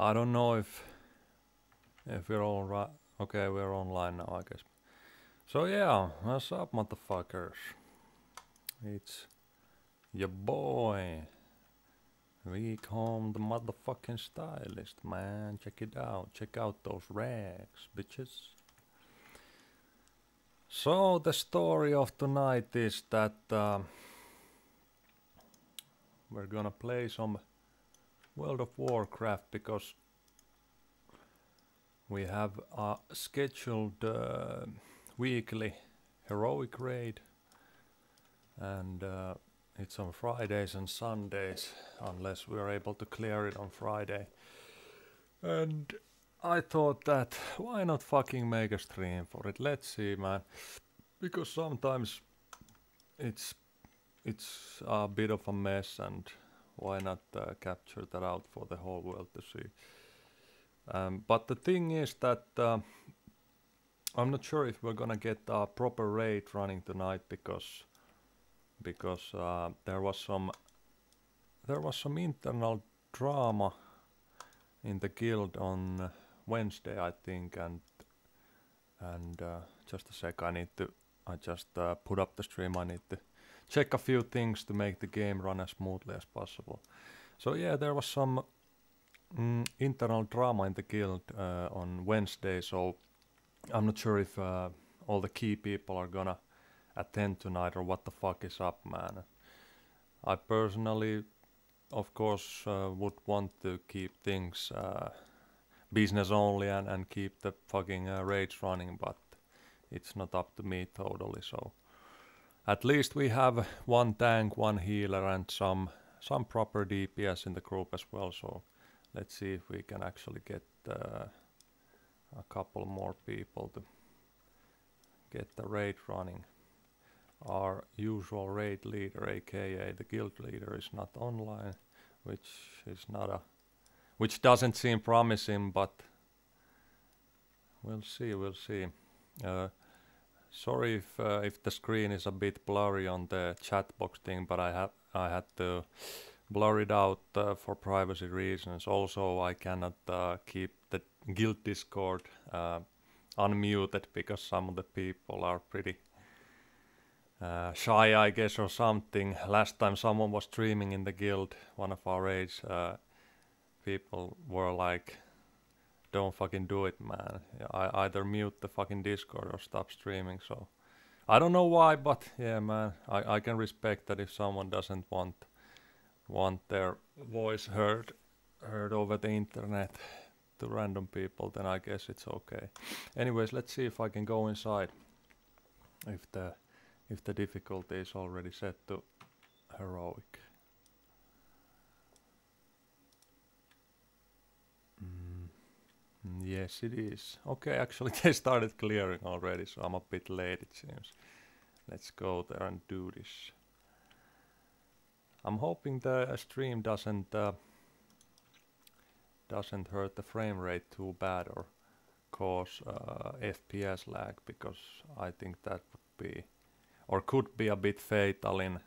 I don't know if we're all right. Okay, we're online now, I guess. So yeah, what's up, motherfuckers? It's your boy. We home the motherfucking stylist, man. Check it out. Check out those rags, bitches. So the story of tonight is that we're gonna play some World of Warcraft because we have a scheduled weekly heroic raid, and it's on Fridays and Sundays unless we are able to clear it on Friday. And I thought that why not fucking make a stream for it? Let's see, man, because sometimes it's a bit of a mess, and why not capture that out for the whole world to see. But the thing is that I'm not sure if we're gonna get a proper raid running tonight because there was some internal drama in the guild on Wednesday, I think, and just a sec, I just put up the stream. I need to check a few things to make the game run as smoothly as possible. So yeah, there was some internal drama in the guild on Wednesday, so I'm not sure if all the key people are gonna attend tonight or what the fuck is up, man. I personally, of course, would want to keep things business only and keep the fucking raids running, but it's not up to me totally. So at least we have one tank, one healer, and some proper DPS in the group as well. So let's see if we can actually get a couple more people to get the raid running. Our usual raid leader, aka the guild leader, is not online, which doesn't seem promising, but we'll see. Sorry if the screen is a bit blurry on the chat box thing, but I had to blur it out for privacy reasons. Also, I cannot keep the guild Discord unmuted because some of the people are pretty shy, I guess, or something. Last time someone was streaming in the guild, one of our raids, people were like, don't fucking do it, man. I either mute the fucking Discord or stop streaming. So I don't know why, but yeah, man, I can respect that if someone doesn't want their voice heard over the internet to random people, then I guess it's okay. Anyways, let's see if I can go inside. If the difficulty is already set to heroic. Yes, it is. Okay, actually they started clearing already, so I'm a bit late, it seems. Let's go there and do this. I'm hoping the stream doesn't hurt the frame rate too bad or cause FPS lag, because I think that would be, or could be, a bit fatal in,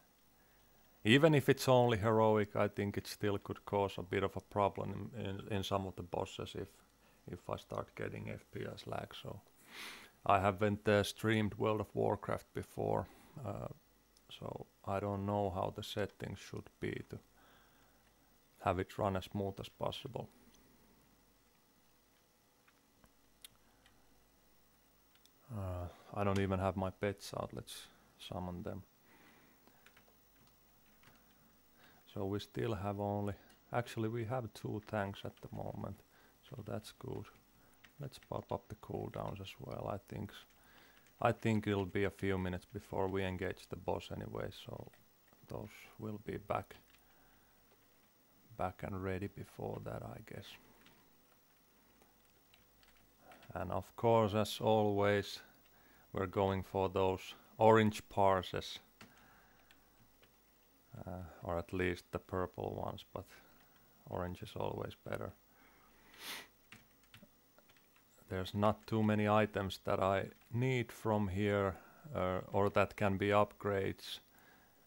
even if it's only heroic. I think it still could cause a bit of a problem in some of the bosses if I start getting FPS lag. So I haven't streamed World of Warcraft before, so I don't know how the settings should be to have it run as smooth as possible. I don't even have my pets out. Let's summon them. So we still have actually we have 2 tanks at the moment, so that's good. Let's pop up the cooldowns as well. I think it'll be a few minutes before we engage the boss anyway, so those will be back and ready before that, I guess. And of course, as always, we're going for those orange parses, or at least the purple ones, but orange is always better. There's not too many items that I need from here, or that can be upgrades,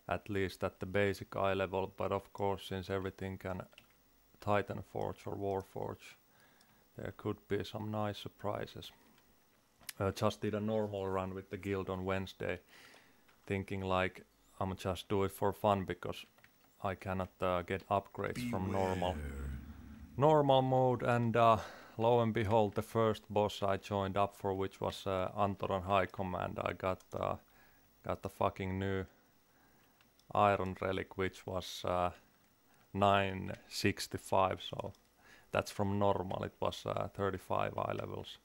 at least at the basic eye level, but of course, since everything can Titan Forge or Warforge. There could be some nice surprises. Just did a normal run with the guild on Wednesday, thinking like I'm just do it for fun because I cannot get upgrades from normal mode, and lo and behold, the first boss I joined up for, which was Antorus High Command, I got the fucking new iron relic, which was 965, so that's from normal. It was 35 eye levels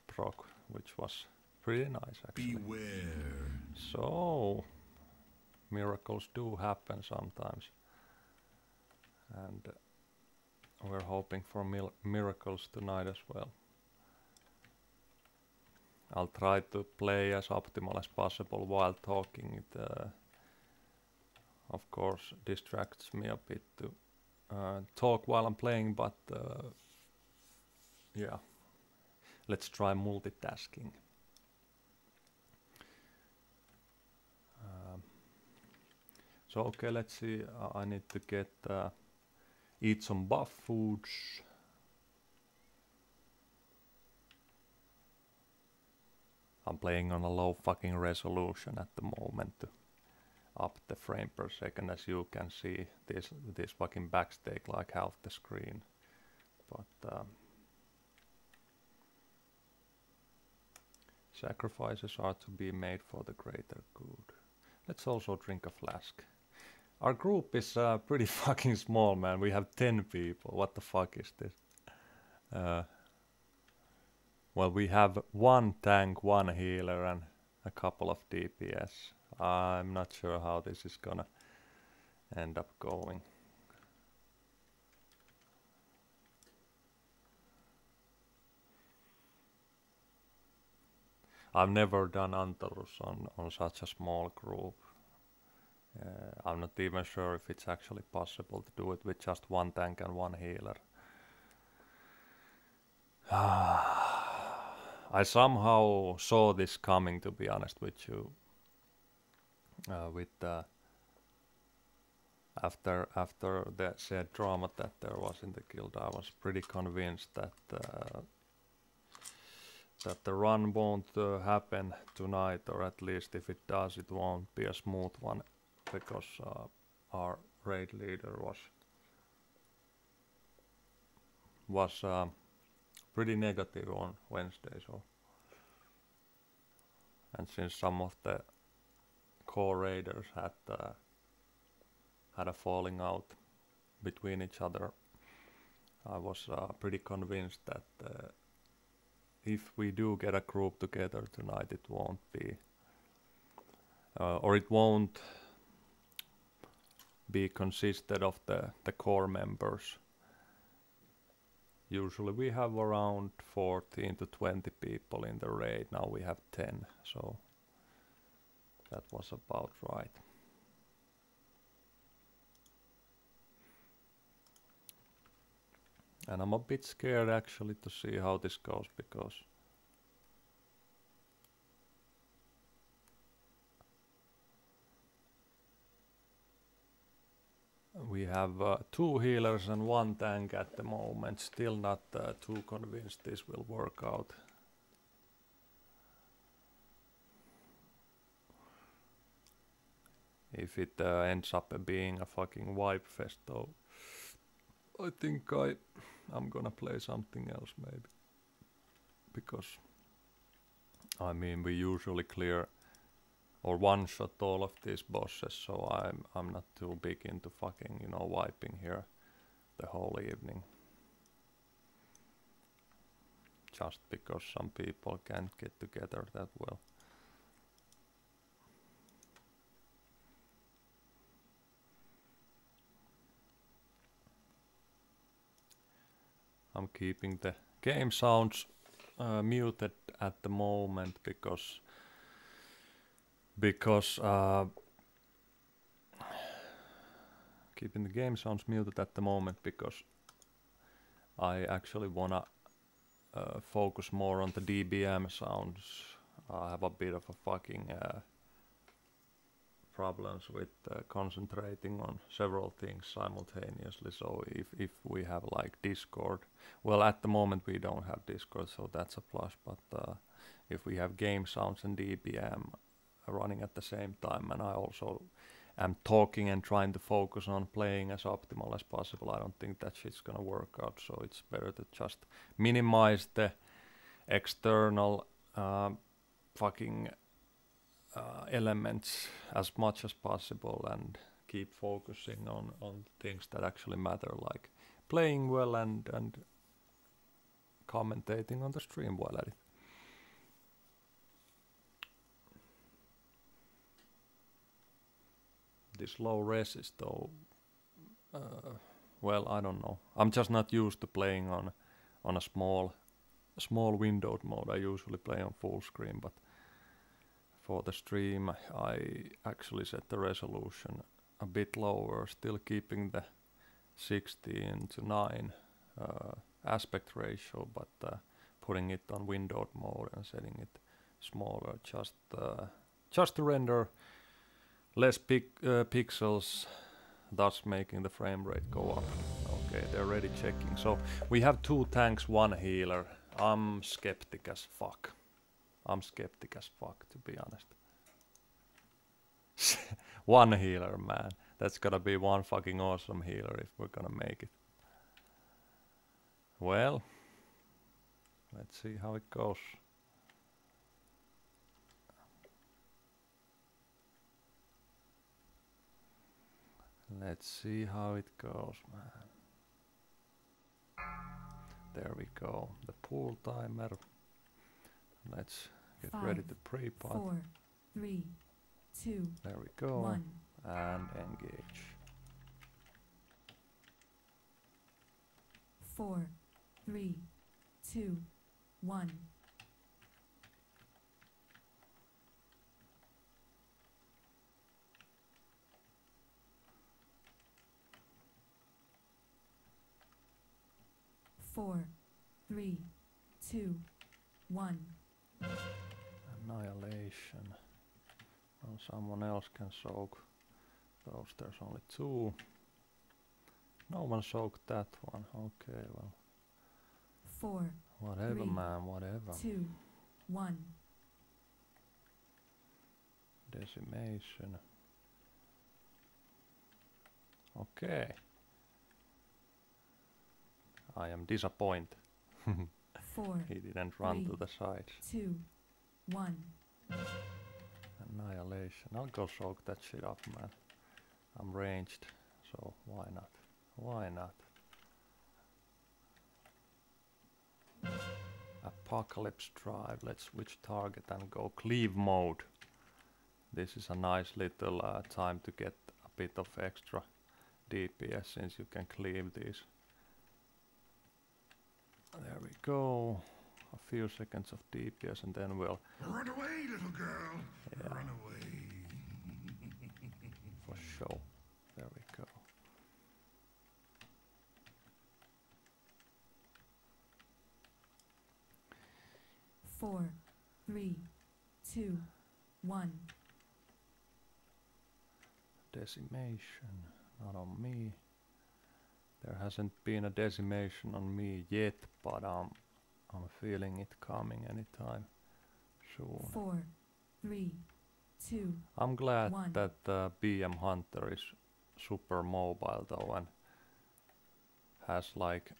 proc, which was pretty nice actually. Beware. So miracles do happen sometimes, and we're hoping for miracles tonight as well. I'll try to play as optimal as possible while talking. It of course distracts me a bit to talk while I'm playing, but yeah, let's try multitasking. So okay, let's see, I need to get eat some buff foods. I'm playing on a low fucking resolution at the moment to up the frame per second. As you can see, this fucking backs take like half the screen, but sacrifices are to be made for the greater good. Let's also drink a flask. Our group is pretty fucking small, man. We have 10 people. What the fuck is this? Well, we have one tank, one healer, and a couple of DPS. I'm not sure how this is gonna end up going. I've never done Antorus on such a small group. I'm not even sure if it's actually possible to do it with just one tank and one healer. I somehow saw this coming, to be honest with you. After the said drama that there was in the guild, I was pretty convinced that the run won't happen tonight, or at least if it does, it won't be a smooth one, because our raid leader was pretty negative on Wednesday. So, and since some of the core raiders had a falling out between each other, I was pretty convinced that if we do get a group together tonight, it won't be or it won't be consisted of the core members. Usually we have around 14 to 20 people in the raid. Now we have 10, so that was about right. And I'm a bit scared actually to see how this goes, because we have 2 healers and 1 tank at the moment. Still not too convinced this will work out. If it ends up being a fucking wipe fest though, I think I'm gonna play something else maybe. Because I mean, we usually clear or one-shot all of these bosses, so I'm not too big into fucking, you know, wiping here the whole evening. Just because some people can't get together that well. I'm keeping the game sounds muted at the moment because keeping the game sounds muted at the moment because I actually wanna focus more on the DBM sounds. I have a bit of a fucking problems with concentrating on several things simultaneously. So if we have like Discord, well, at the moment we don't have Discord, so that's a plus. But if we have game sounds and DBM running at the same time, and I also am talking and trying to focus on playing as optimal as possible, I don't think that shit's gonna work out. So it's better to just minimize the external fucking elements as much as possible and keep focusing on things that actually matter, like playing well and commentating on the stream while at it. This low res is though, well, I don't know. I'm just not used to playing on a small windowed mode. I usually play on full screen, but for the stream I actually set the resolution a bit lower, still keeping the 16:9 aspect ratio, but putting it on windowed mode and setting it smaller, just to render less pixels, thus making the frame rate go up. Okay, they're already checking. So we have 2 tanks, 1 healer. I'm skeptic as fuck. To be honest. 1 healer, man. That's gotta be one fucking awesome healer if we're gonna make it. Well, let's see how it goes. Let's see how it goes, man. There we go. The pool timer. Let's get 5, ready to pre-pot. 4, 3, 2. There we go. 1. And engage. 4, 3, 2, 1. Four, 3, 2, 1. Annihilation. Well, someone else can soak those. There's only 2. No one soaked that one. Okay, well. 4, whatever, 3, man, whatever. 2, 1. Decimation. Okay. I am disappointed. 4. He didn't run 3, to the sides. 2, 1. Annihilation. I'll go soak that shit up, man. I'm ranged, so why not? Why not? Apocalypse Drive. Let's switch target and go cleave mode. This is a nice little time to get a bit of extra DPS since you can cleave these. There we go. A few seconds of DPS and then we'll... Run away, little girl! Yeah. Run away! For sure. There we go. Four, 3, 2, 1. Decimation. Not on me. There hasn't been a decimation on me yet, but I'm feeling it coming anytime soon. 4, 3, 2. I'm glad 1. that BM Hunter is super mobile though and has like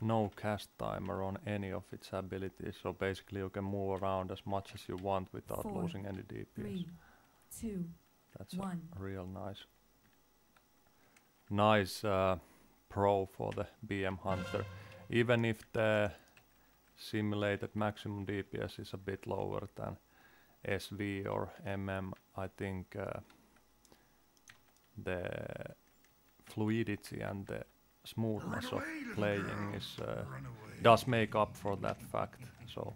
no cast timer on any of its abilities, so basically you can move around as much as you want without 4, losing any DPS. 3, 2, That's 1. a real nice pro for the BM Hunter. Even if the simulated maximum DPS is a bit lower than SV or MM, I think the fluidity and the smoothness of playing is does make up for that fact. So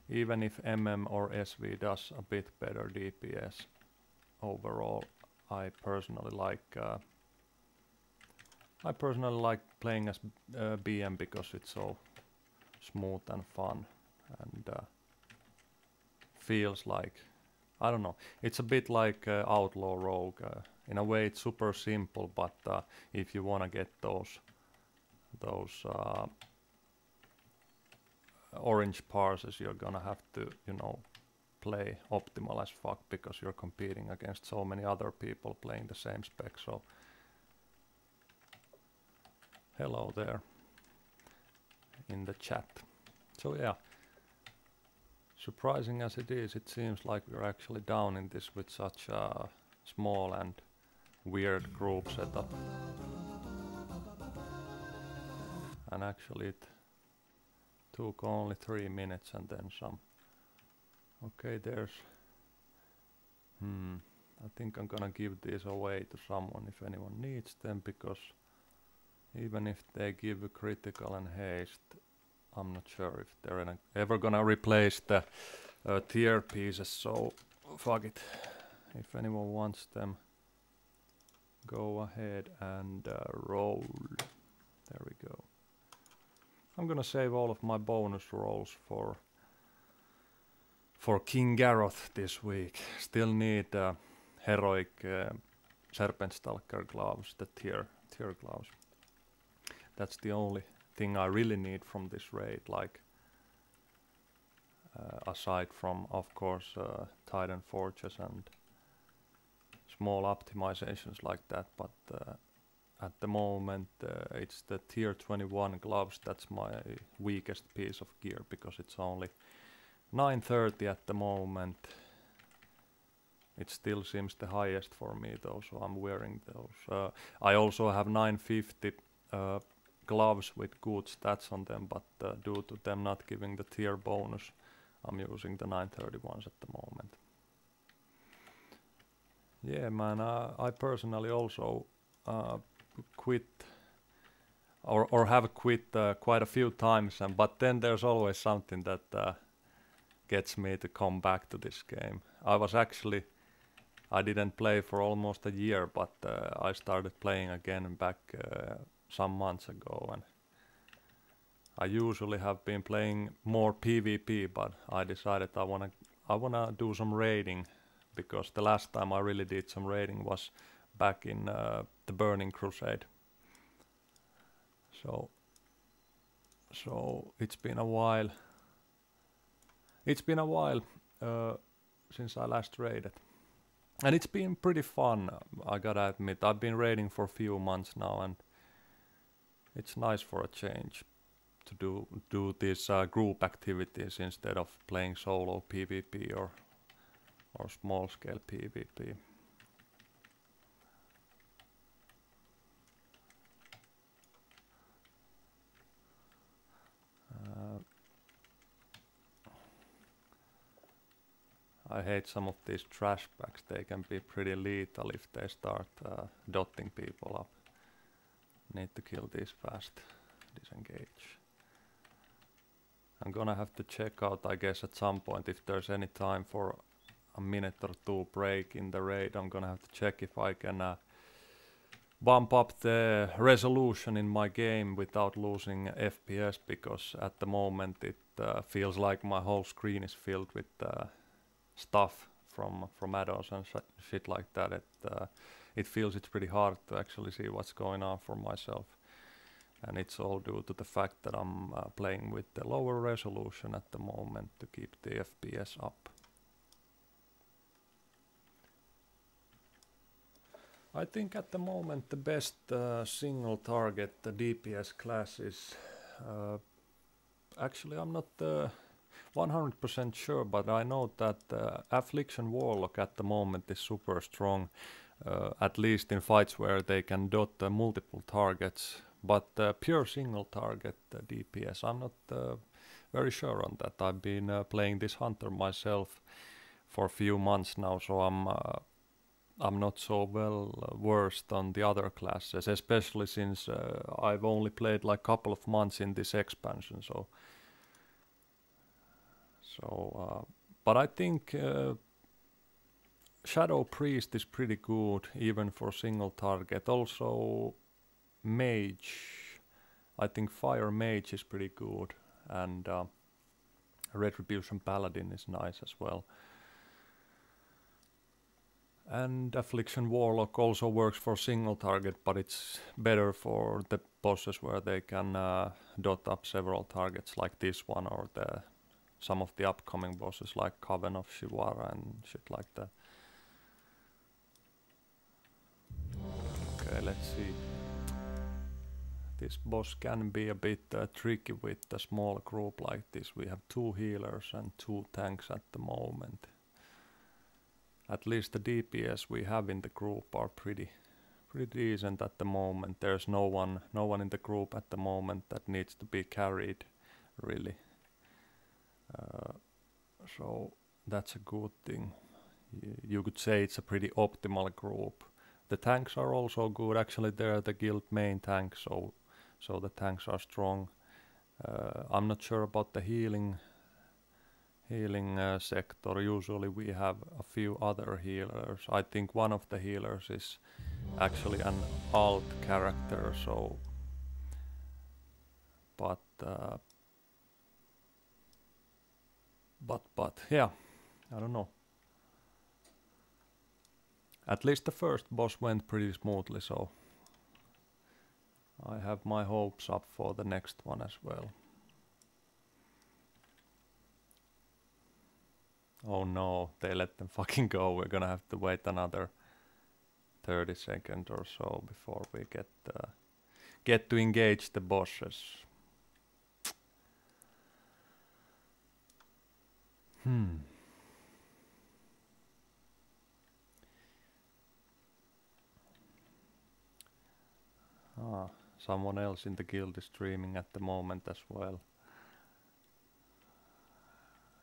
even if MM or SV does a bit better DPS overall, I personally like playing as BM because it's so smooth and fun and feels like I don't know. It's a bit like Outlaw Rogue. In a way, it's super simple, but if you wanna get those orange parses, you're gonna have to, you know, play optimal as fuck because you're competing against so many other people playing the same spec. So hello there in the chat. So yeah, surprising as it is, it seems like we're actually down in this with such a small and weird group setup. And actually it took only 3 minutes and then some. Okay, there's... I think I'm gonna give these away to someone if anyone needs them, because even if they give a critical and haste, I'm not sure if they're ever gonna replace the tier pieces, so fuck it. If anyone wants them, go ahead and roll. There we go. I'm gonna save all of my bonus rolls for King Garroth this week. Still need heroic Serpent Stalker gloves, the tier gloves. That's the only thing I really need from this raid, like aside from, of course, Titan Forges and small optimizations like that, but at the moment it's the tier 21 gloves. That's my weakest piece of gear, because it's only 930 at the moment. It still seems the highest for me though, so I'm wearing those. I also have 950 gloves with good stats on them, but due to them not giving the tier bonus, I'm using the 931s at the moment. Yeah, man, I personally also quit or have quit quite a few times, but then there's always something that gets me to come back to this game. I didn't play for almost a year, but I started playing again back some months ago, and I usually have been playing more PvP, but I decided I wanna do some raiding, because the last time I really did some raiding was back in the Burning Crusade. So it's been a while. It's been a while since I last raided. And it's been pretty fun, I gotta admit. I've been raiding for a few months now, and it's nice for a change to do these group activities instead of playing solo PvP or small scale PvP. I hate some of these trash packs. They can be pretty lethal if they start dotting people up. Need to kill these fast. Disengage. I'm gonna have to check out, I guess, at some point if there's any time for a minute or two break in the raid. I'm gonna have to check if I can bump up the resolution in my game without losing FPS, because at the moment it feels like my whole screen is filled with stuff from add-ons and shit like that. It feels it's pretty hard to actually see what's going on for myself, and it's all due to the fact that I'm playing with the lower resolution at the moment to keep the FPS up. I think at the moment the best single target DPS class is actually, I'm not 100% sure, but I know that Affliction Warlock at the moment is super strong, at least in fights where they can dot multiple targets, but pure single target DPS, I'm not very sure on that. I've been playing this Hunter myself for a few months now, so I'm not so well versed on the other classes, especially since I've only played like a couple of months in this expansion, but I think Shadow Priest is pretty good even for single target. Also Mage, I think Fire Mage is pretty good, and Retribution Paladin is nice as well. And Affliction Warlock also works for single target, but it's better for the bosses where they can dot up several targets like this one or some of the upcoming bosses like Coven of Shivara and shit like that. Okay, let's see. This boss can be a bit tricky with a small group like this. We have 2 healers and 2 tanks at the moment. At least the DPS we have in the group are pretty decent at the moment. There's no one in the group at the moment that needs to be carried, really. So that's a good thing. You could say it's a pretty optimal group. The tanks are also good. Actually, they're the guild main tanks, so the tanks are strong. I'm not sure about the healing sector. Usually we have a few other healers. I think one of the healers is actually an alt character, so but yeah, I don't know. At least the first boss went pretty smoothly, so I have my hopes up for the next one as well. Oh no, they let them fucking go. We're gonna have to wait another 30 seconds or so before we get to engage the bosses. Someone else in the guild is streaming at the moment as well.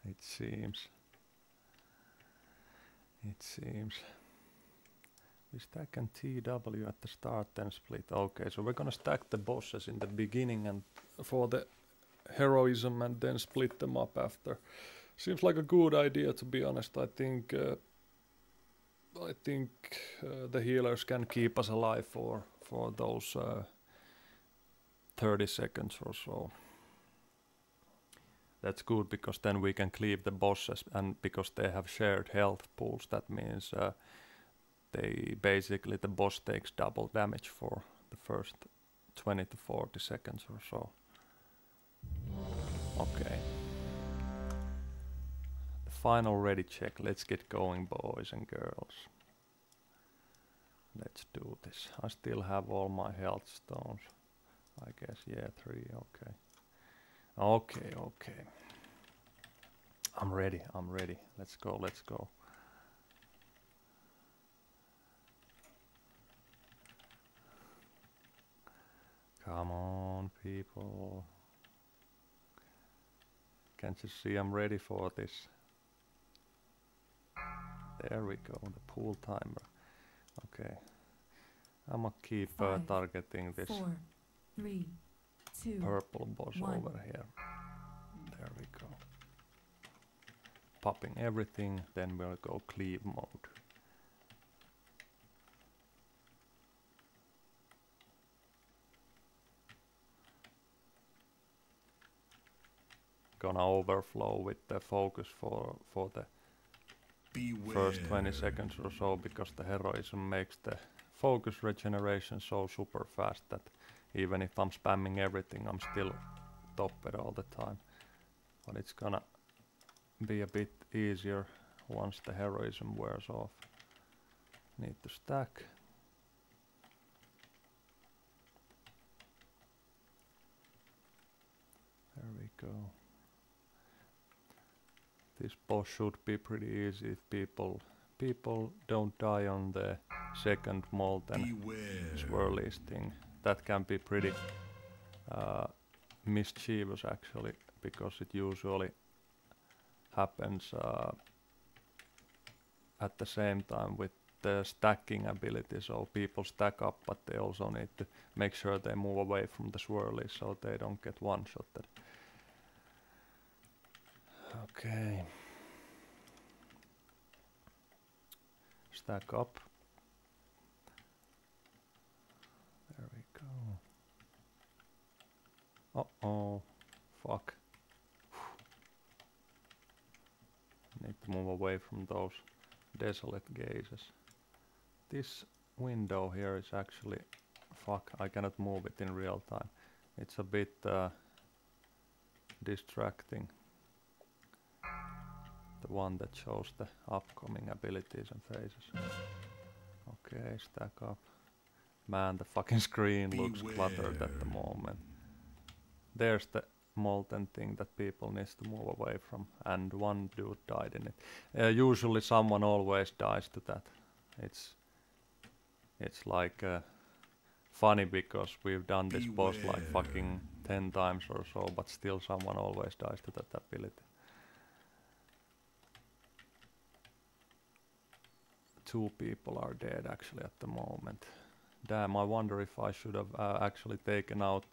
It seems. We stack and TW at the start, then split. Okay, so we're gonna stack the bosses in the beginning and for the heroism and then split them up after. Seems like a good idea, to be honest. I think the healers can keep us alive for those 30 seconds or so. That's good because then we can cleave the bosses, and because they have shared health pools, that means the boss takes double damage for the first 20 to 40 seconds or so. Okay. The final ready check. Let's get going, boys and girls. Let's do this. I still have all my health stones. I guess, yeah, 3, okay. Okay. I'm ready. Let's go. Come on, people. Can't you see I'm ready for this? There we go, the pool timer. Okay. I'ma keep targeting this 4, 3, 2, purple boss 1. over here. There we go. Popping everything, then we'll go cleave mode. Gonna overflow with the focus for the first 20 seconds or so, because the heroism makes the focus regeneration so super fast that even if I'm spamming everything, I'm still top it all the time. But it's gonna be a bit easier once the heroism wears off. Need to stack. There we go. This boss should be pretty easy if people don't die on the second molten swirlies thing. That can be pretty mischievous actually, because it usually happens at the same time with the stacking ability, so people stack up, but they also need to make sure they move away from the swirlies so they don't get one-shotted. Okay. Stack up. There we go. Uh-oh. Fuck. Need to move away from those desolate gazes. this window here is actually... Fuck, I cannot move it in real time. It's a bit distracting. The one that shows the upcoming abilities and phases. Okay, stack up. Man, the fucking screen looks cluttered at the moment. There's the molten thing that people needs to move away from, and one dude died in it. Usually someone always dies to that. It's like funny because we've done this boss like fucking 10 times or so, but still someone always dies to that ability. 2 people are dead actually at the moment. Damn, I wonder if I should have actually taken out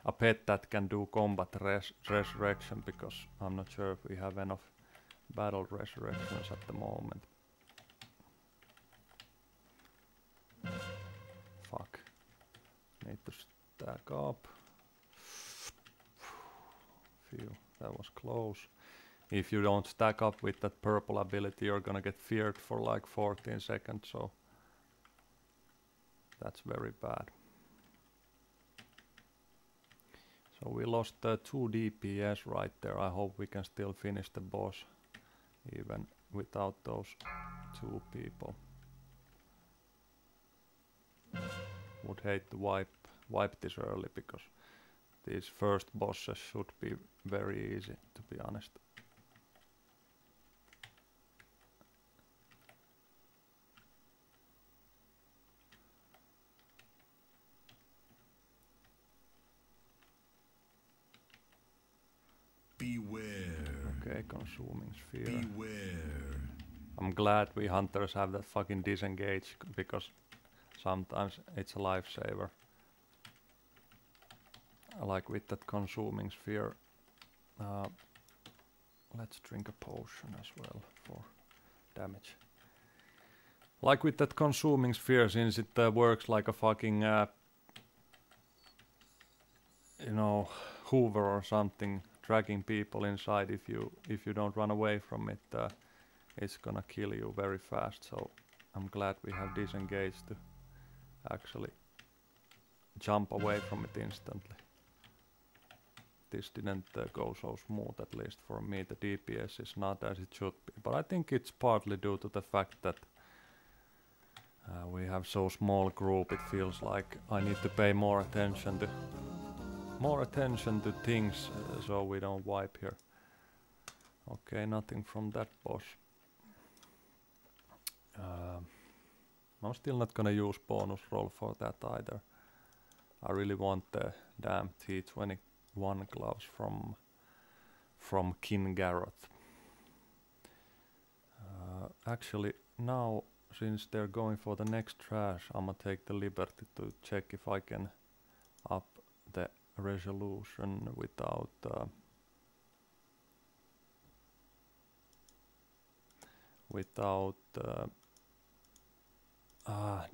a pet that can do combat resurrection, because I'm not sure if we have enough battle resurrections at the moment. Fuck. Need to stack up. Phew, that was close. If you don't stack up with that purple ability, you're gonna get feared for like 14 seconds, so that's very bad. So we lost 2 DPS right there. I hope we can still finish the boss even without those 2 people. Would hate to wipe this early, because these first bosses should be very easy, to be honest. Beware. Okay, consuming sphere. Beware. I'm glad we hunters have that fucking disengage, because sometimes it's a lifesaver. Like with that consuming sphere. Let's drink a potion as well for damage. Like with that consuming sphere, since it works like a fucking you know, Hoover or something, dragging people inside. If you don't run away from it, it's gonna kill you very fast. So I'm glad we have disengaged to actually jump away from it instantly. This didn't go so smooth, at least for me. The DPS is not as it should be, but I think it's partly due to the fact that we have so small group. It feels like I need to pay more attention to things, so we don't wipe here. Okay, nothing from that boss. I'm still not gonna use bonus roll for that either. I really want the damn T21 gloves from King Garroth. Actually, now since they're going for the next trash, I'm gonna take the liberty to check if I can up the resolution without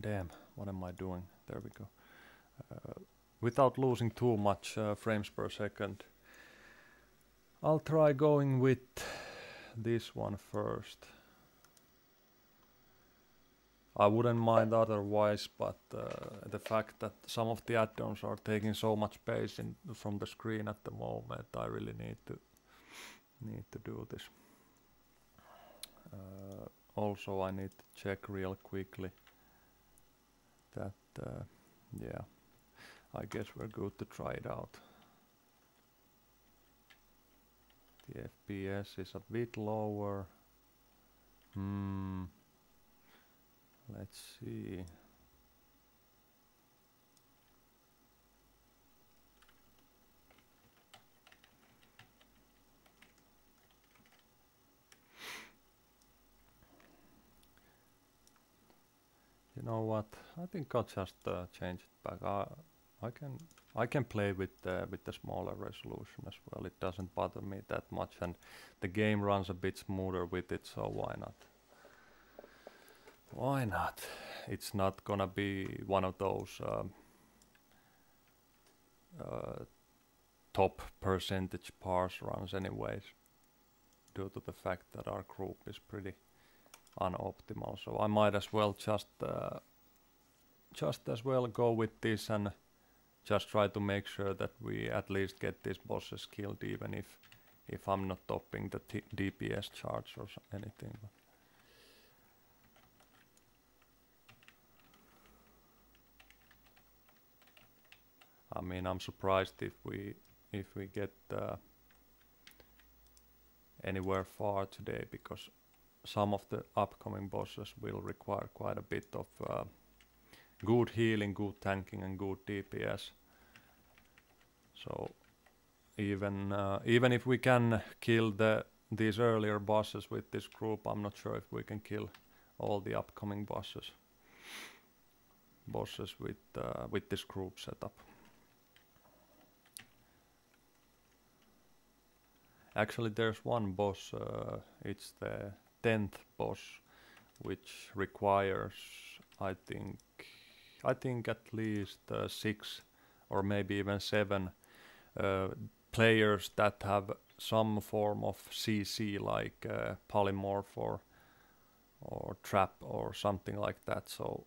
damn, what am I doing? There we go. Without losing too much frames per second, I'll try going with this one first. I wouldn't mind otherwise, but the fact that some of the add-ons are taking so much space from the screen at the moment, I really need to do this. Also, I need to check real quickly that yeah, I guess we're good to try it out. The FPS is a bit lower. Let's see. You know what? I think I'll just change it back. I can play with the smaller resolution as well. It doesn't bother me that much, and the game runs a bit smoother with it. So why not? Why not? It's not gonna be one of those top percentage parse runs anyways, due to the fact that our group is pretty unoptimal. So I might as well just as well go with this and just try to make sure that we at least get these bosses killed, even if I'm not topping the DPS charts or anything. I mean, I'm surprised if we get anywhere far today, because some of the upcoming bosses will require quite a bit of good healing, good tanking, and good DPS. So even if we can kill these earlier bosses with this group, I'm not sure if we can kill all the upcoming bosses with this group setup. Actually, there's one boss. It's the 10th boss, which requires, I think at least 6 or maybe even 7 players that have some form of CC, like polymorph or trap or something like that. So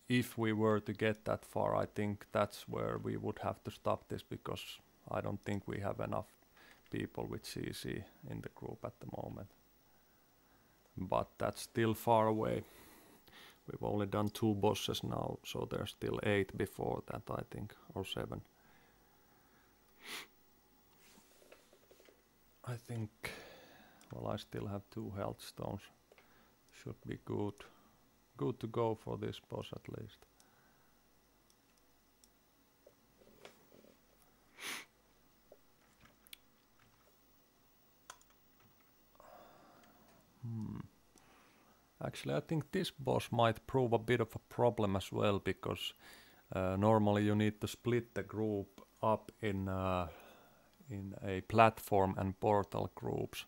if we were to get that far, I think that's where we would have to stop this, because I don't think we have enough people with CC in the group at the moment. But that's still far away. We've only done 2 bosses now, so there's still 8 before that, I think, or 7. I think, well, I still have 2 health stones. Should be good to go for this boss at least. Actually, I think this boss might prove a bit of a problem as well, because normally you need to split the group up in a platform and portal groups,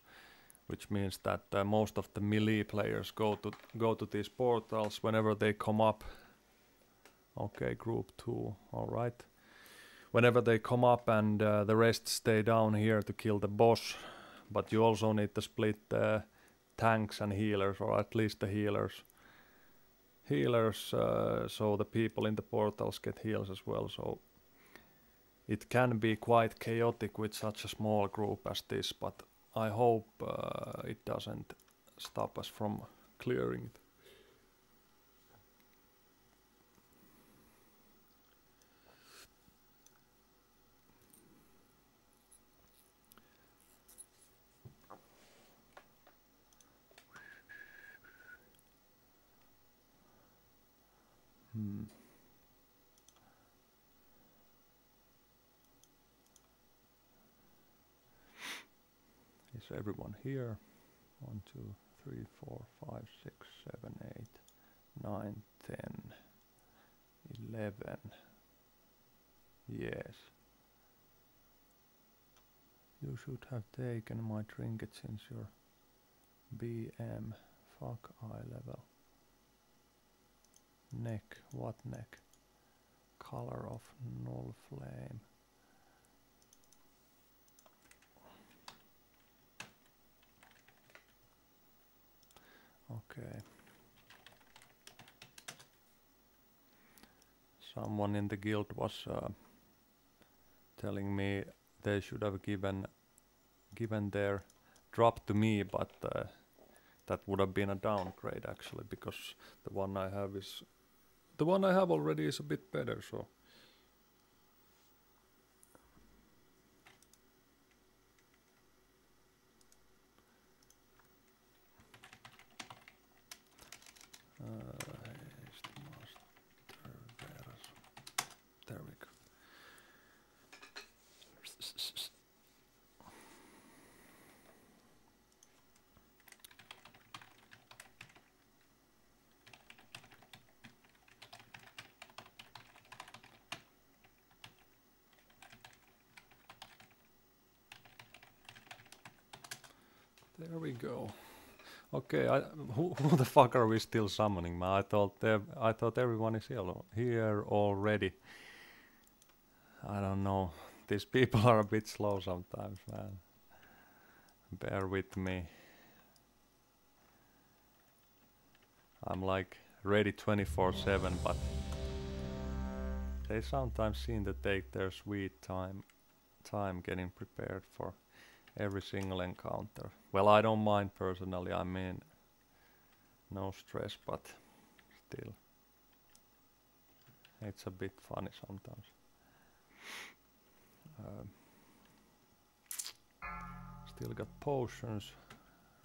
which means that most of the melee players go to these portals whenever they come up. Okay, group 2, all right. Whenever they come up, and the rest stay down here to kill the boss. But you also need to split the tanks and healers, or at least the healers, so the people in the portals get heals as well. So it can be quite chaotic with such a small group as this, but I hope it doesn't stop us from clearing it. Is everyone here? 1, 2, 3, 4, 5, 6, 7, 8, 9, 10, 11. Yes. You should have taken my trinket since you're BM. Fuck eye level. Neck. What neck? Color of null flame. Okay. Someone in the guild was telling me they should have given their drop to me, but that would have been a downgrade actually, because the one I have already is a bit better. So there we go. There we go. Okay, who the fuck are we still summoning, man? I thought everyone is here already. I don't know. These people are a bit slow sometimes, man. Bear with me. I'm like ready 24/7, but they sometimes seem to take their sweet time getting prepared for every single encounter. Well, I don't mind personally, I mean, no stress, but still, it's a bit funny sometimes. Still got potions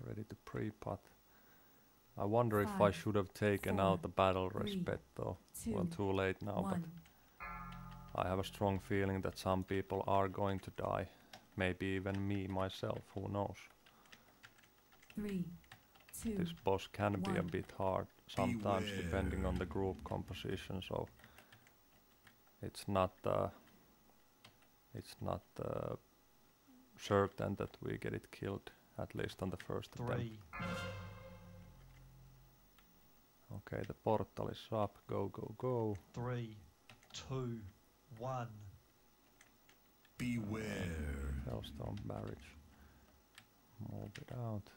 ready to pre-pot. I wonder if I 5, should have taken 4, out the battle 3, respect though. 2, Well, too late now, 1. but I have a strong feeling that some people are going to die. Maybe even me myself, who knows. 3, 2, This boss can be a 1. bit hard sometimes Beware. depending on the group composition, so it's not certain that we get it killed, at least on the first attempt. 3, Okay, the portal is up, go, go, go. 3, 2, 1. Beware. Hellstone barrage. Move it out.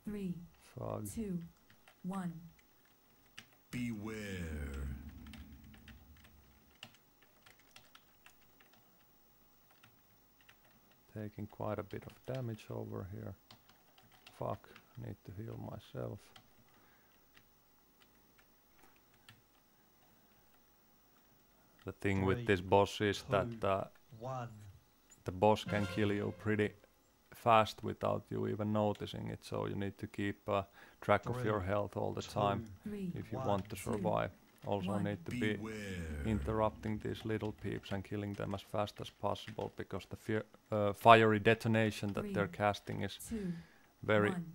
3, Fog. 2, 1. Beware. Taking quite a bit of damage over here. Fuck, need to heal myself. The thing with 3, this boss is 2, that 1. the boss can kill you pretty fast without you even noticing it, so you need to keep track of 3, your health all the time 3, if you 1, want to 2, survive. Also 1. need to be Beware. interrupting these little peeps and killing them as fast as possible, because the fiery detonation that 3, they're casting is 2, very 1.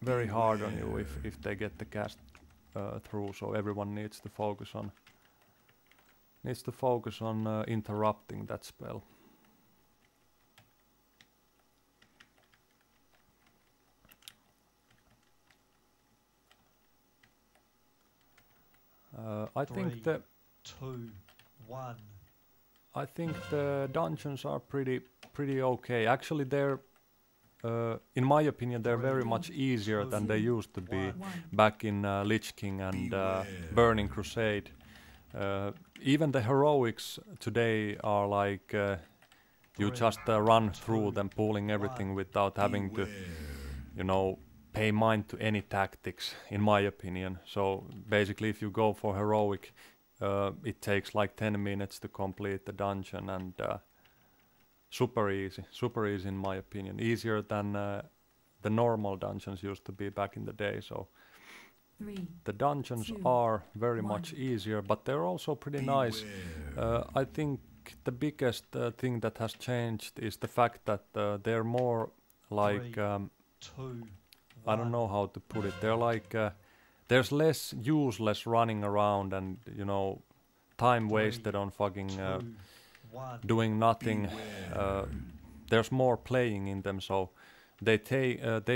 very hard on you if they get the cast through, so everyone needs to focus on interrupting that spell. I 3, think the 2, 1. I think the dungeons are pretty okay. Actually, they're in my opinion, they're very 3, much easier than they 2, used to be 1. back in Lich King and Beware. Burning Crusade. Even the heroics today are like you 3, just run through 2, them, pulling everything 1. without having to, Beware. you know, pay mind to any tactics, in my opinion. So basically, if you go for heroic, it takes like 10 minutes to complete the dungeon, and super easy in my opinion, easier than the normal dungeons used to be back in the day. So 3, the dungeons 2, are very 1. much easier, but they're also pretty nice. Beware. I think the biggest thing that has changed is the fact that they're more like 3, 2, I don't know how to put it. They're like there's less useless running around and, you know, time 3, wasted on fucking 2, 1. doing nothing. Beware. There's more playing in them, so they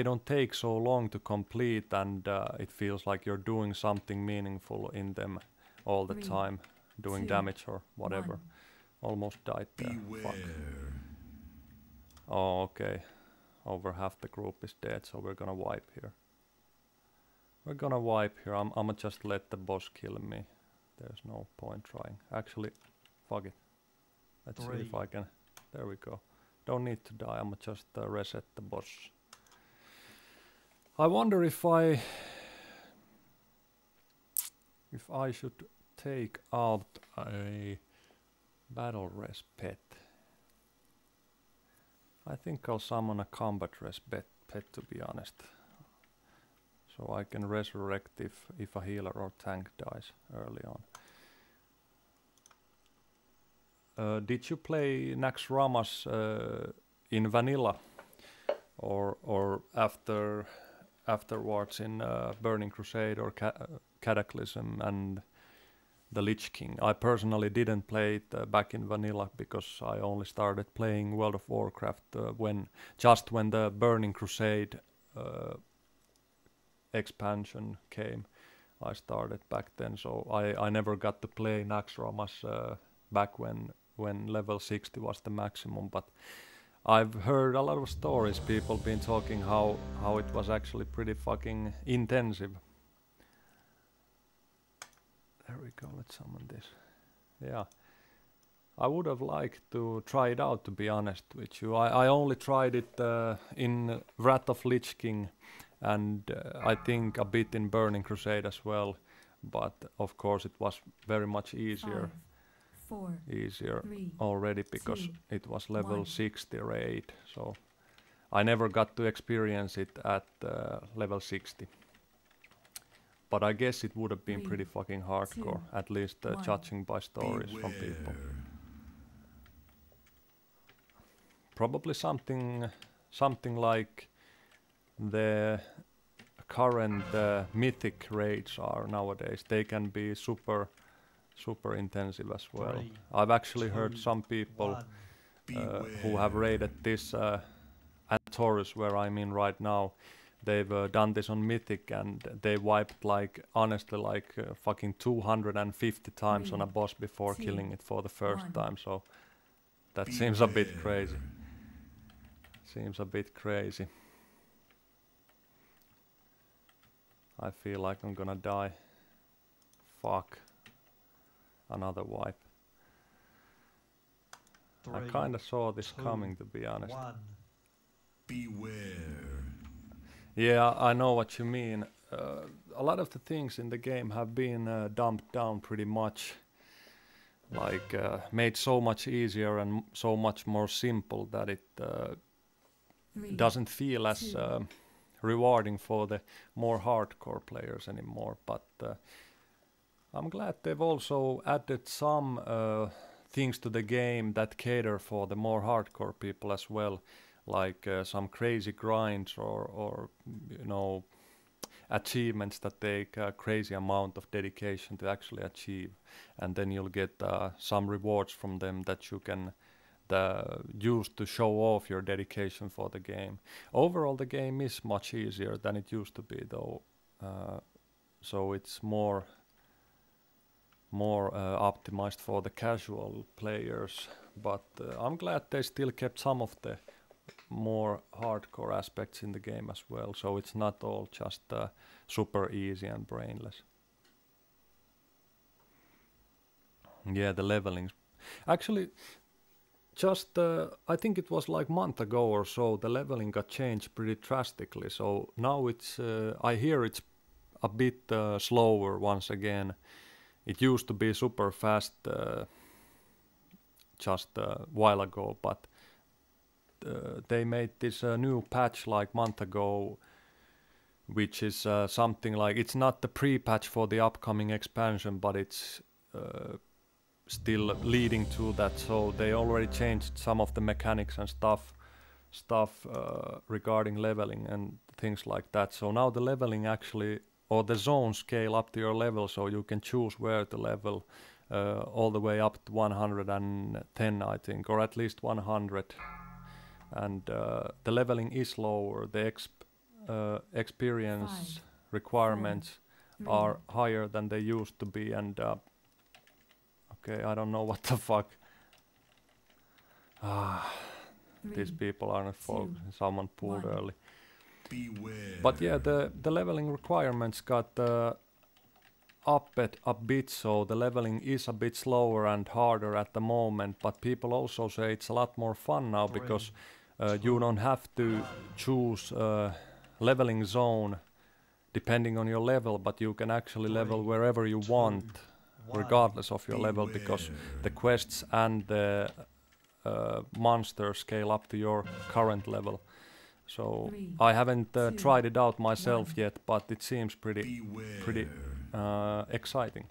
don't take so long to complete, and it feels like you're doing something meaningful in them all the 3, time, doing 2, damage or whatever. 1. Almost died there. Fuck. Beware. Oh, okay. Over half the group is dead, so we're gonna wipe here. I'ma just let the boss kill me. There's no point trying. Actually, fuck it. Let's see if 3, I can. There we go. Don't need to die. I'ma just reset the boss. I wonder if I should take out a battle res pet. I think I'll summon a combat res pet, to be honest. So I can resurrect if a healer or tank dies early on. Did you play Nax Ramas in vanilla or afterwards in Burning Crusade or Cataclysm and the Lich King? I personally didn't play it back in vanilla because I only started playing World of Warcraft when the Burning Crusade expansion came. I started back then, so I never got to play Nax Ramas back when level 60 was the maximum, but I've heard a lot of stories, people been talking how it was actually pretty fucking intensive. There we go, let's summon this. Yeah. I would have liked to try it out, to be honest with you. I only tried it in Wrath of Lich King, and I think a bit in Burning Crusade as well. But of course it was very much easier. 5, 4, Easier 3, already because 2, it was level 1. 60 raid, so I never got to experience it at level 60. But I guess it would have been 3, pretty fucking hardcore, 2, at least 1. judging by stories from people. Beware. Probably something like the current mythic raids are nowadays. They can be super intensive as well. 3, I've actually heard 2, some people 1. who have raided this Antorus where I'm in right now. They've done this on Mythic and they wiped like honestly like fucking 250 times on a 3, boss before 2, killing it for the first 1. time, so that seems a bit Beware. crazy. Seems a bit crazy. I feel like I'm gonna die. Fuck. Another wipe. I 3, kinda saw this 2, coming, to be honest. 1. Beware. Yeah, I know what you mean. A lot of the things in the game have been dumped down pretty much. Like made so much easier and so much more simple that it 3, doesn't feel as 2. Rewarding for the more hardcore players anymore. But I'm glad they've also added some things to the game that cater for the more hardcore people as well, like some crazy grinds or you know, achievements that take a crazy amount of dedication to actually achieve, and then you'll get some rewards from them that you can use to show off your dedication for the game. Overall, the game is much easier than it used to be, though, so it's more optimized for the casual players. But I'm glad they still kept some of the more hardcore aspects in the game as well, so it's not all just super easy and brainless. Yeah, the leveling. Actually, just I think it was like a month ago or so, the leveling got changed pretty drastically. So now it's I hear it's a bit slower once again. It used to be super fast just a while ago, but they made this new patch like month ago, which is something like, it's not the pre-patch for the upcoming expansion, but it's still leading to that. So they already changed some of the mechanics and stuff regarding leveling and things like that. So now the leveling actually, or the zones scale up to your level, so you can choose where to level all the way up to 110, I think, or at least 100. And the leveling is lower. The experience 5, requirements 4, are 3, higher than they used to be, and okay, I don't know what the fuck. These 3, people aren't focusing. Someone pulled 1. early. Beware. But yeah, the leveling requirements got up a bit, so the leveling is a bit slower and harder at the moment. But people also say it's a lot more fun now because you don't have to choose leveling zone depending on your level, but you can actually level wherever you want, regardless of your level, because the quests and the monsters scale up to your current level. So 3, I haven't 2, tried it out myself 1. yet, but it seems pretty Beware. exciting.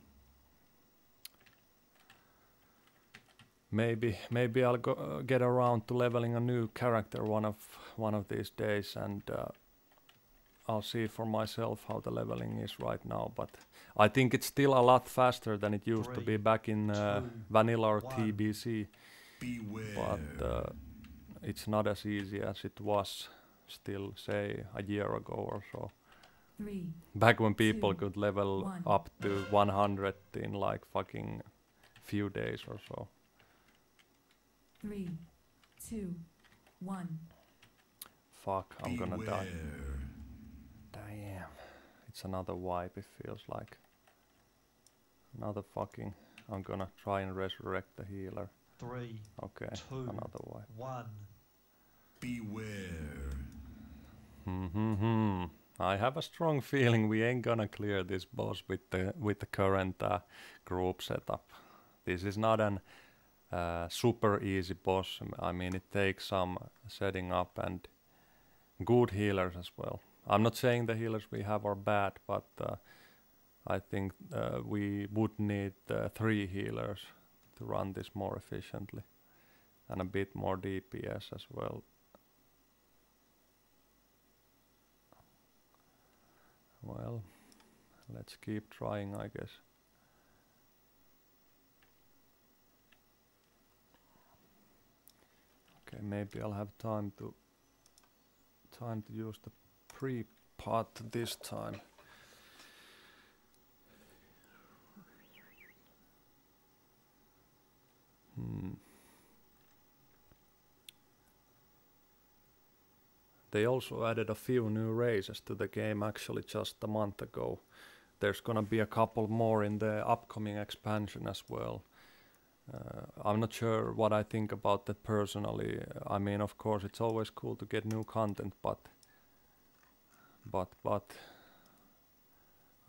Maybe I'll get around to leveling a new character one of these days, and I'll see for myself how the leveling is right now. But I think it's still a lot faster than it used to be 3, back in 2, vanilla or 1. TBC. Beware. But it's not as easy as it was still, say, a year ago or so. 3, Back when people 2, could level 1. up to 100 in like fucking few days or so. 3, 2, 1. Fuck, I'm gonna die. Beware. Damn. It's another wipe, it feels like. Another fucking... I'm gonna try and resurrect the healer. 3, Okay, 2, another wipe. 1. Beware. I have a strong feeling we ain't gonna clear this boss with the current group setup. This is not an super easy boss. I mean, it takes some setting up and good healers as well. I'm not saying the healers we have are bad, but I think we would need 3 healers to run this more efficiently, and a bit more DPS as well. Well, let's keep trying, I guess. Okay, maybe I'll have time to use the pre-pot this time. They also added a few new races to the game actually just a month ago. There's gonna be a couple more in the upcoming expansion as well. I'm not sure what I think about that personally. I mean, of course, it's always cool to get new content, but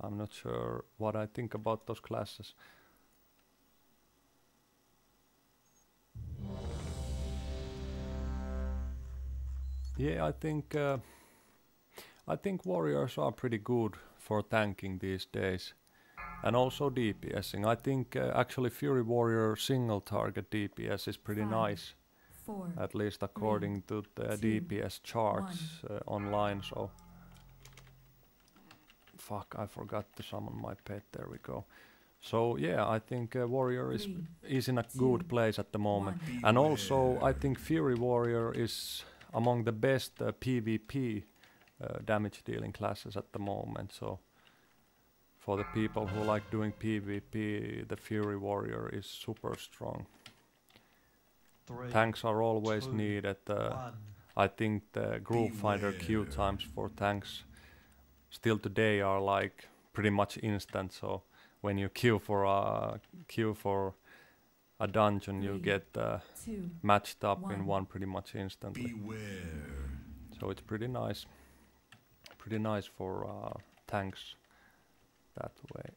I'm not sure what I think about those classes. Yeah, I think warriors are pretty good for tanking these days, and also DPSing. I think actually Fury Warrior single target DPS is pretty 5, nice, 4, at least according to the 2, DPS charts online. So, fuck, I forgot to summon my pet. There we go. So yeah, I think Warrior is in a 2, good place at the moment, 1. and also I think Fury Warrior is among the best PvP damage dealing classes at the moment. So for the people who like doing PvP, the Fury Warrior is super strong. 3, Tanks are always 2, needed. 1. I think the group finder queue times for tanks still today are like pretty much instant. So when you queue for a dungeon, you 3, get 2, matched up in 1. one pretty much instantly. Beware. So it's pretty nice for tanks that way.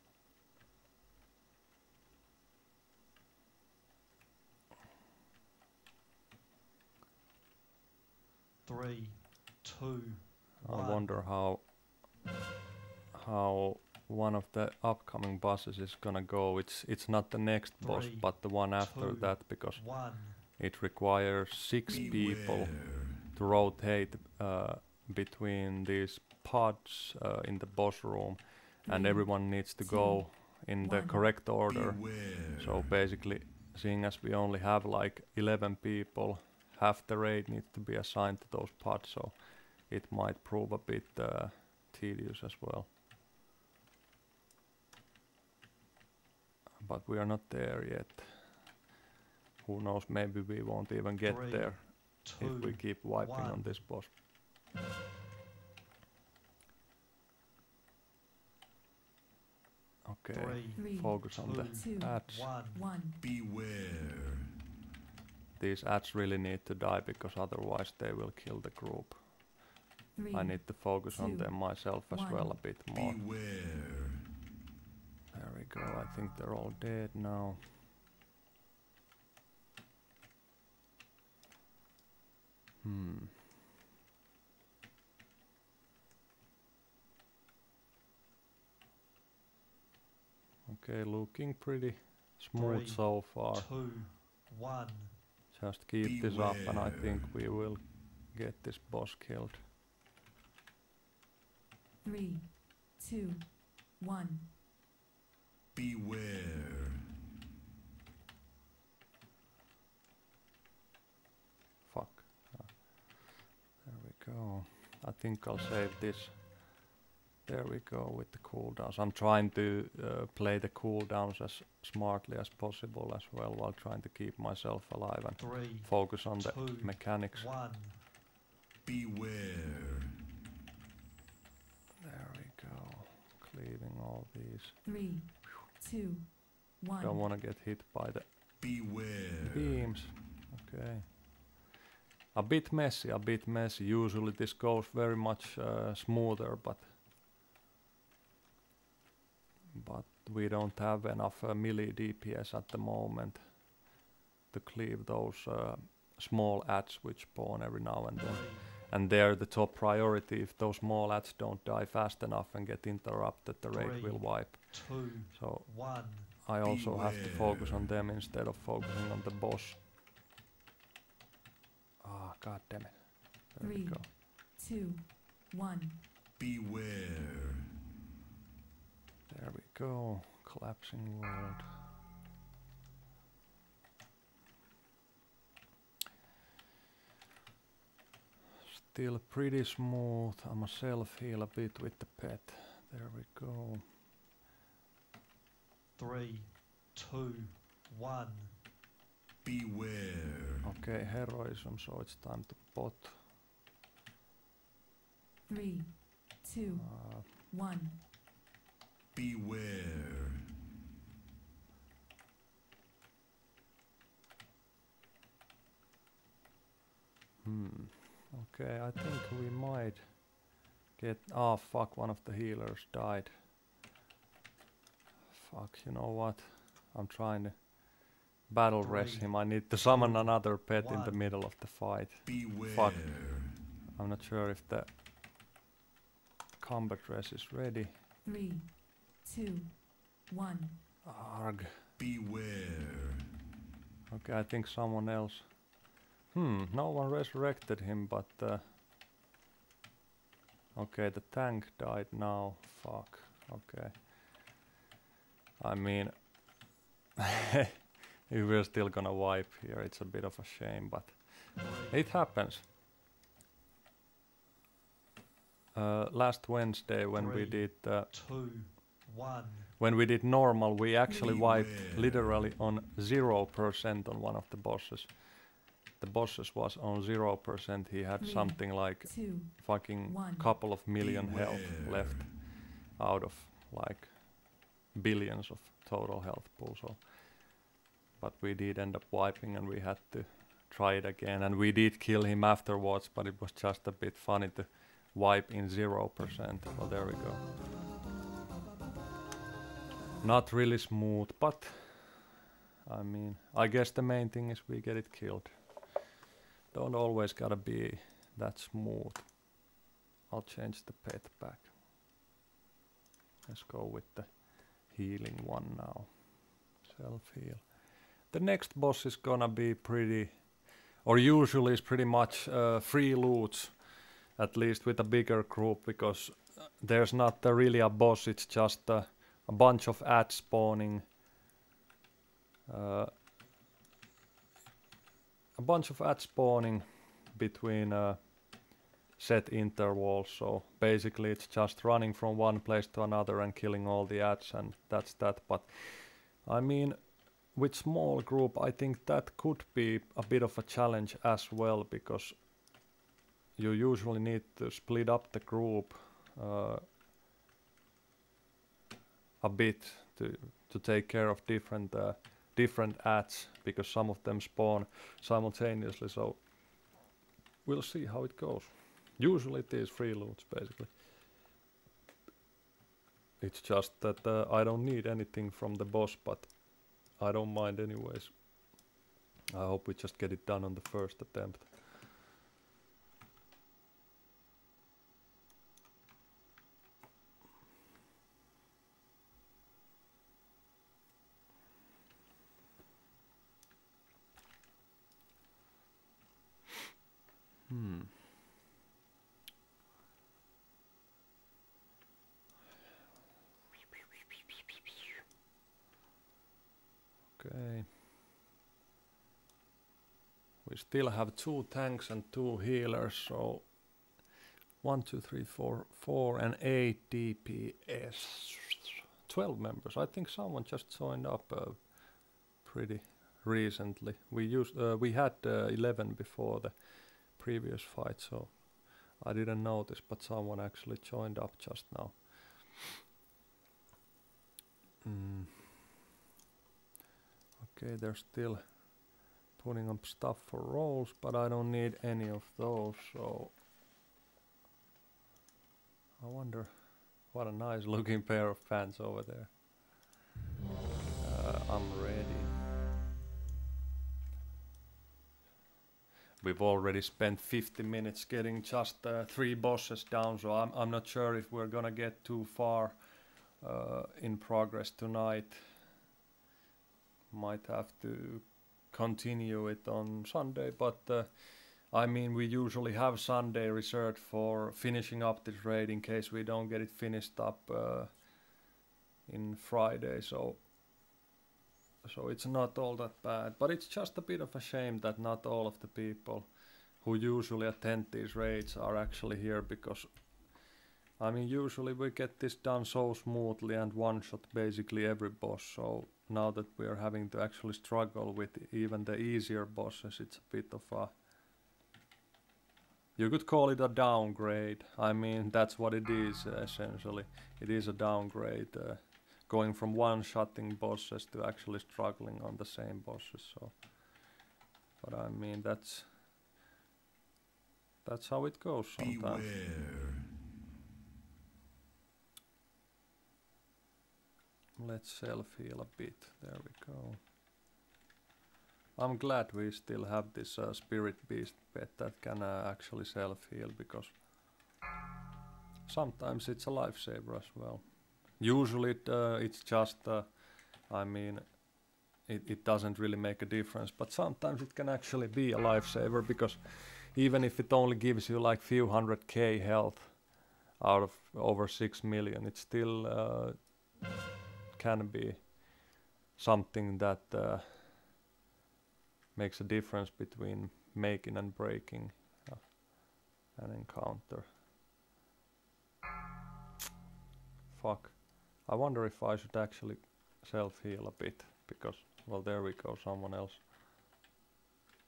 Three, two, I 1. wonder how one of the upcoming bosses is gonna go. It's not the next boss, 3, but the one after 2, that, because 1. it requires 6 people Beware. to rotate between these pods in the boss room, and 3, everyone needs to 2, go in the 1. correct order. Beware. So basically, seeing as we only have like 11 people, half the raid needs to be assigned to those pods, so it might prove a bit tedious as well. But we are not there yet. Who knows, maybe we won't even get 3, there if 2, we keep wiping 1. on this boss. Okay, 3, focus on the 2, ads. 1. 1. Beware. These ads really need to die, because otherwise they will kill the group. 3, I need to focus on 2, them myself as 1. well a bit more. Beware. There we go, I think they're all dead now. Okay, looking pretty smooth 3, so far. 2, 1. Just keep this up and I Beware. think we will get this boss killed. 3, 2, 1. Beware. Fuck. There we go. I think I'll save this. There we go with the cooldowns. I'm trying to play the cooldowns smartly as possible as well while trying to keep myself alive and 3, focus on the 2, mechanics. 1. Beware. There we go. Cleaving all these. 3, 2, 1. Don't want to get hit by the Beware. beams. Okay. A bit messy, a bit messy. Usually this goes very much smoother, but we don't have enough melee DPS at the moment to cleave those small ads which spawn every now and then. And they're the top priority. If those small ads don't die fast enough and get interrupted, the raid 3, will wipe. 2, So 1. I also have to focus Beware. on them instead of focusing on the boss. Ah, god damn it. There we 3, go. 2, 1. Beware. There we go. Collapsing world. Still pretty smooth. I'ma self-heal a bit with the pet. There we go. 3, 2, 1. Beware. Okay, heroism, so it's time to pot. 3, 2, 1. Beware. Okay, I think we might get... Oh fuck, one of the healers died. Fuck, you know what? I'm trying to battle res 3, him. I need to summon 2, another pet in the 1. middle of the fight. Beware. Fuck. I'm not sure if the combat res is ready. 3, 2, 1. Arg. Beware. Okay, I think someone else. No one resurrected him, but okay, the tank died now. Fuck. Okay. I mean, if we're still gonna wipe here, it's a bit of a shame, but it happens. Last Wednesday when we 3, did 2, 1. when we did normal, we actually wiped Beware. literally on 0% on one of the bosses. The bosses was on 0%. He had 3, something like 2, fucking 1. couple of million health Beware. left out of like billions of total health pool. So, but we did end up wiping and we had to try it again, and we did kill him afterwards, but it was just a bit funny to wipe in 0%. Well, there we go. Not really smooth, but I mean, I guess the main thing is we get it killed. Don't always gotta be that smooth. I'll change the pet back. Let's go with the healing one now. Self-heal. The next boss is gonna be pretty, or usually is pretty much free loot, at least with a bigger group, because there's not really a boss, it's just a bunch of ads spawning. A bunch of ads spawning between set intervals, so basically it's just running from one place to another and killing all the ads, and that's that. But I mean, with small group, I think that could be a bit of a challenge as well, because you usually need to split up the group a bit to take care of different ads, because some of them spawn simultaneously. So we'll see how it goes. Usually it is free loots basically. It's just that I don't need anything from the boss, but I don't mind anyways. I hope we just get it done on the first attempt. Okay. We still have 2 tanks and 2 healers, so 1, 2, 3, 4, 4 and 8 DPS. 12 members. I think someone just joined up pretty recently. We had 11 before the previous fight, so I didn't notice, but someone actually joined up just now. Okay, they're still putting up stuff for rolls, but I don't need any of those, so I wonder what a nice looking pair of pants over there. I'm ready. We've already spent 50 minutes getting just 3 bosses down, so I'm not sure if we're gonna get too far in progress tonight. Might have to continue it on Sunday, but I mean, we usually have Sunday reserved for finishing up this raid in case we don't get it finished up in Friday, so it's not all that bad. But it's just a bit of a shame that not all of the people who usually attend these raids are actually here, because I mean, usually we get this done so smoothly and one-shot basically every boss, so now that we are having to actually struggle with even the easier bosses, it's a bit of a... You could call it a downgrade. I mean, that's what it is, essentially. It is a downgrade, going from one-shotting bosses to actually struggling on the same bosses, so... But I mean, that's how it goes sometimes. Beware. Let's self-heal a bit. There we go. I'm glad we still have this spirit beast pet that can actually self-heal, because sometimes it's a lifesaver as well. Usually it's just, I mean, it doesn't really make a difference, but sometimes it can actually be a lifesaver, because even if it only gives you like few 100k health out of over 6 million, it still can be something that makes a difference between making and breaking an encounter. Fuck. I wonder if I should actually self-heal a bit, because, well, there we go, someone else.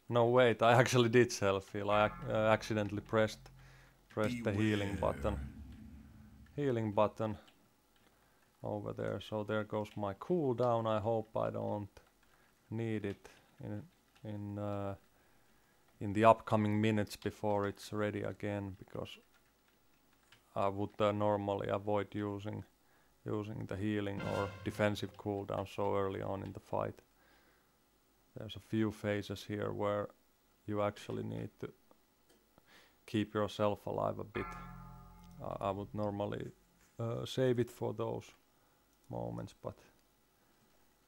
No, wait, I actually did self-heal. I accidentally pressed the healing button. Healing button over there, so there goes my cooldown. I hope I don't need it in the upcoming minutes before it's ready again, because I would normally avoid using the healing or defensive cooldown so early on in the fight. There's a few phases here where you actually need to keep yourself alive a bit. I would normally save it for those moments, but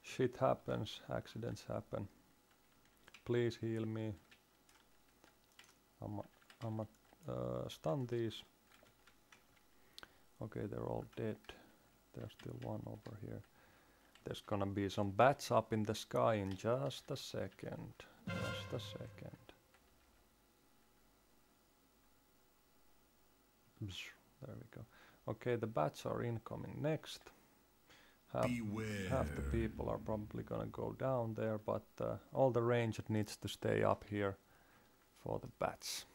shit happens, accidents happen. Please heal me. I'm stun these. Okay, they're all dead. There's still one over here. There's gonna be some bats up in the sky in just a second. Just a second. There we go. Okay, the bats are incoming next. Half the people are probably gonna go down there, but all the ranged needs to stay up here for the bats.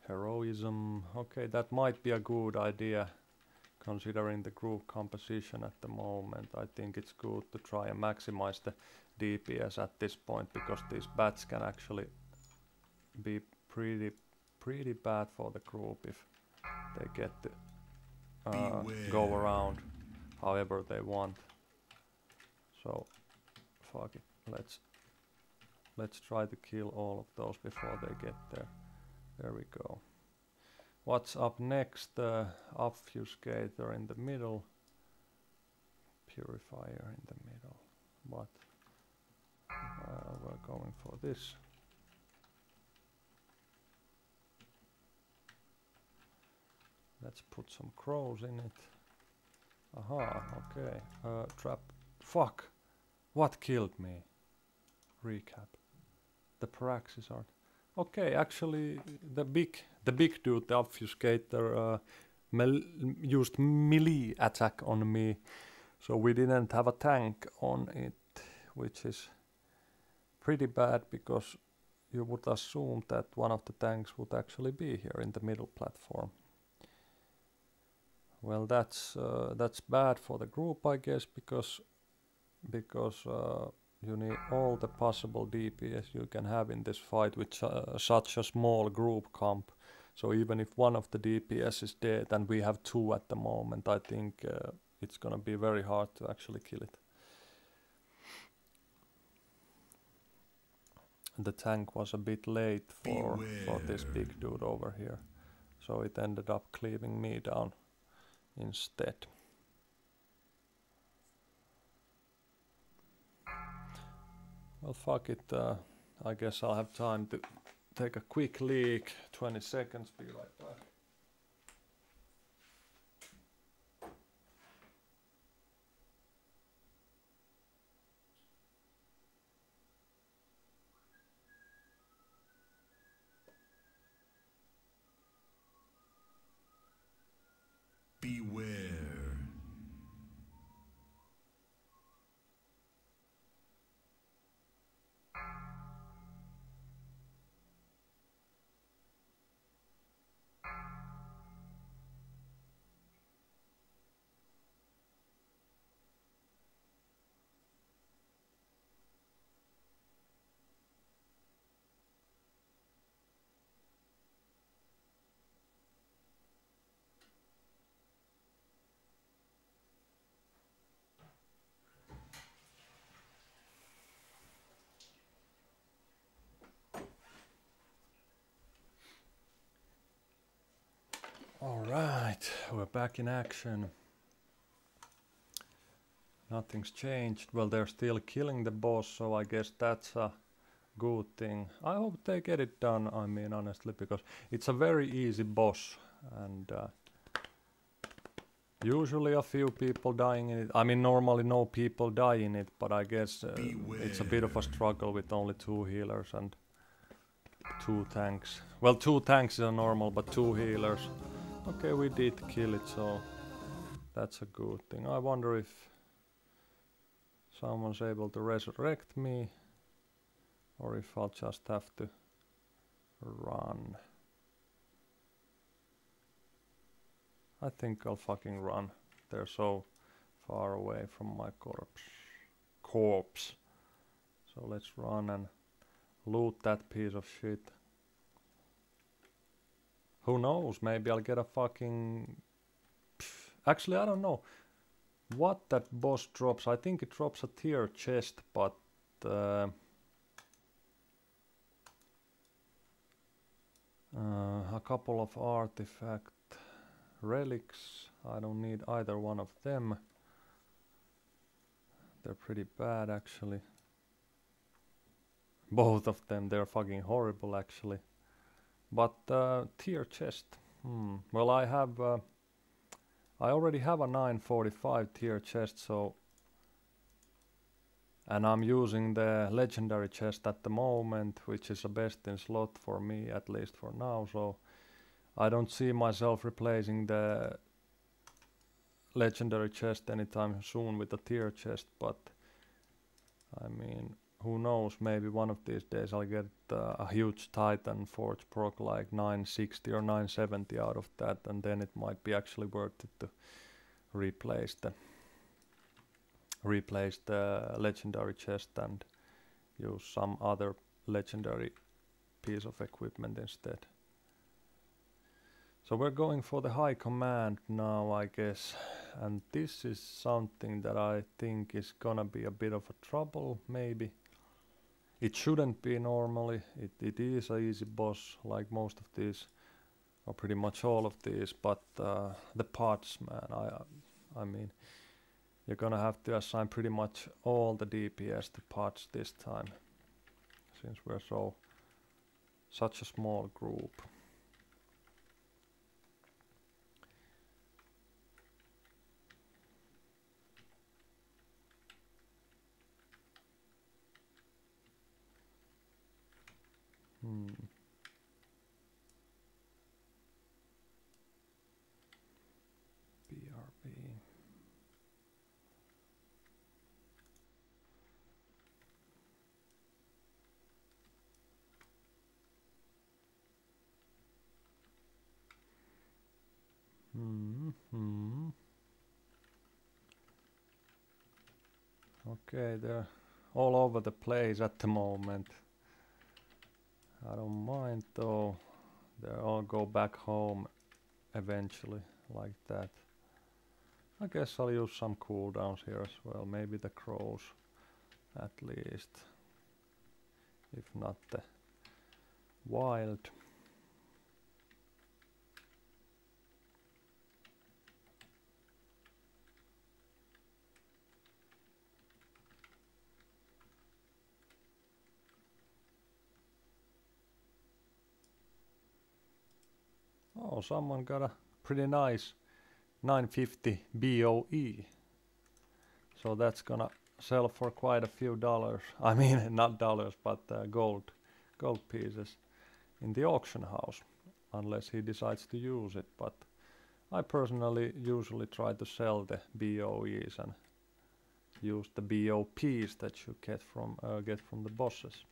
Heroism, okay, that might be a good idea considering the group composition at the moment. I think it's good to try and maximize the DPS at this point, because these bats can actually be pretty bad for the group if they get to go around however they want. So fuck it, let's try to kill all of those before they get there. There we go. What's up next? Obfuscator in the middle. Purifier in the middle. What? We're going for this. Let's put some crows in it. Aha, okay. Trap. Fuck! What killed me? Recap. The Praxis art. Okay, actually, the big dude, the obfuscator, used melee attack on me, so we didn't have a tank on it, which is pretty bad because you would assume that one of the tanks would actually be here in the middle platform. Well, that's bad for the group, I guess, because you need all the possible DPS you can have in this fight with such a small group comp. So even if one of the DPS is dead, and we have 2 at the moment, I think it's gonna be very hard to actually kill it. The tank was a bit late for this big dude over here, so it ended up cleaving me down instead. Well, fuck it. I guess I'll have time to take a quick leak. 20 seconds, be right back. Beware. Alright, we're back in action. Nothing's changed. Well, they're still killing the boss, so I guess that's a good thing. I hope they get it done, I mean, honestly, because it's a very easy boss, and usually a few people dying in it. I mean, normally no people die in it, but I guess it's a bit of a struggle with only 2 healers and 2 tanks. Well, 2 tanks is a normal, but 2 healers. Okay, we did kill it, so that's a good thing. I wonder if someone's able to resurrect me, or if I'll just have to run. I think I'll fucking run. They're so far away from my corpse. So let's run and loot that piece of shit. Who knows, maybe I'll get a fucking... Actually, I don't know what that boss drops. I think it drops a tier chest, but a couple of artifact relics. I don't need either one of them. They're pretty bad, actually. Both of them, they're fucking horrible, actually. But tier chest. Well, I already have a 945 tier chest, so... And I'm using the legendary chest at the moment, which is the best in slot for me, at least for now, so... I don't see myself replacing the legendary chest anytime soon with a tier chest, but... I mean... Who knows, maybe one of these days I'll get a huge Titan Forge proc like 960 or 970 out of that, and then it might be actually worth it to replace the legendary chest and use some other legendary piece of equipment instead. So we're going for the high command now, I guess, and this is something that I think is gonna be a bit of a trouble, maybe. It shouldn't be normally. It is a easy boss, like most of these, or pretty much all of these. But the parts, man, I mean, you're gonna have to assign pretty much all the DPS to parts this time, since we're such a small group. BRB. Okay, they're all over the place at the moment. I don't mind though. They all go back home eventually, like that. I guess I'll use some cooldowns here as well. Maybe the crows, at least. If not the wild. Oh, someone got a pretty nice 950 BOE. So that's gonna sell for quite a few dollars. I mean, not dollars, but gold pieces in the auction house, unless he decides to use it. But I personally usually try to sell the BOEs and use the BOPs that you get from the bosses.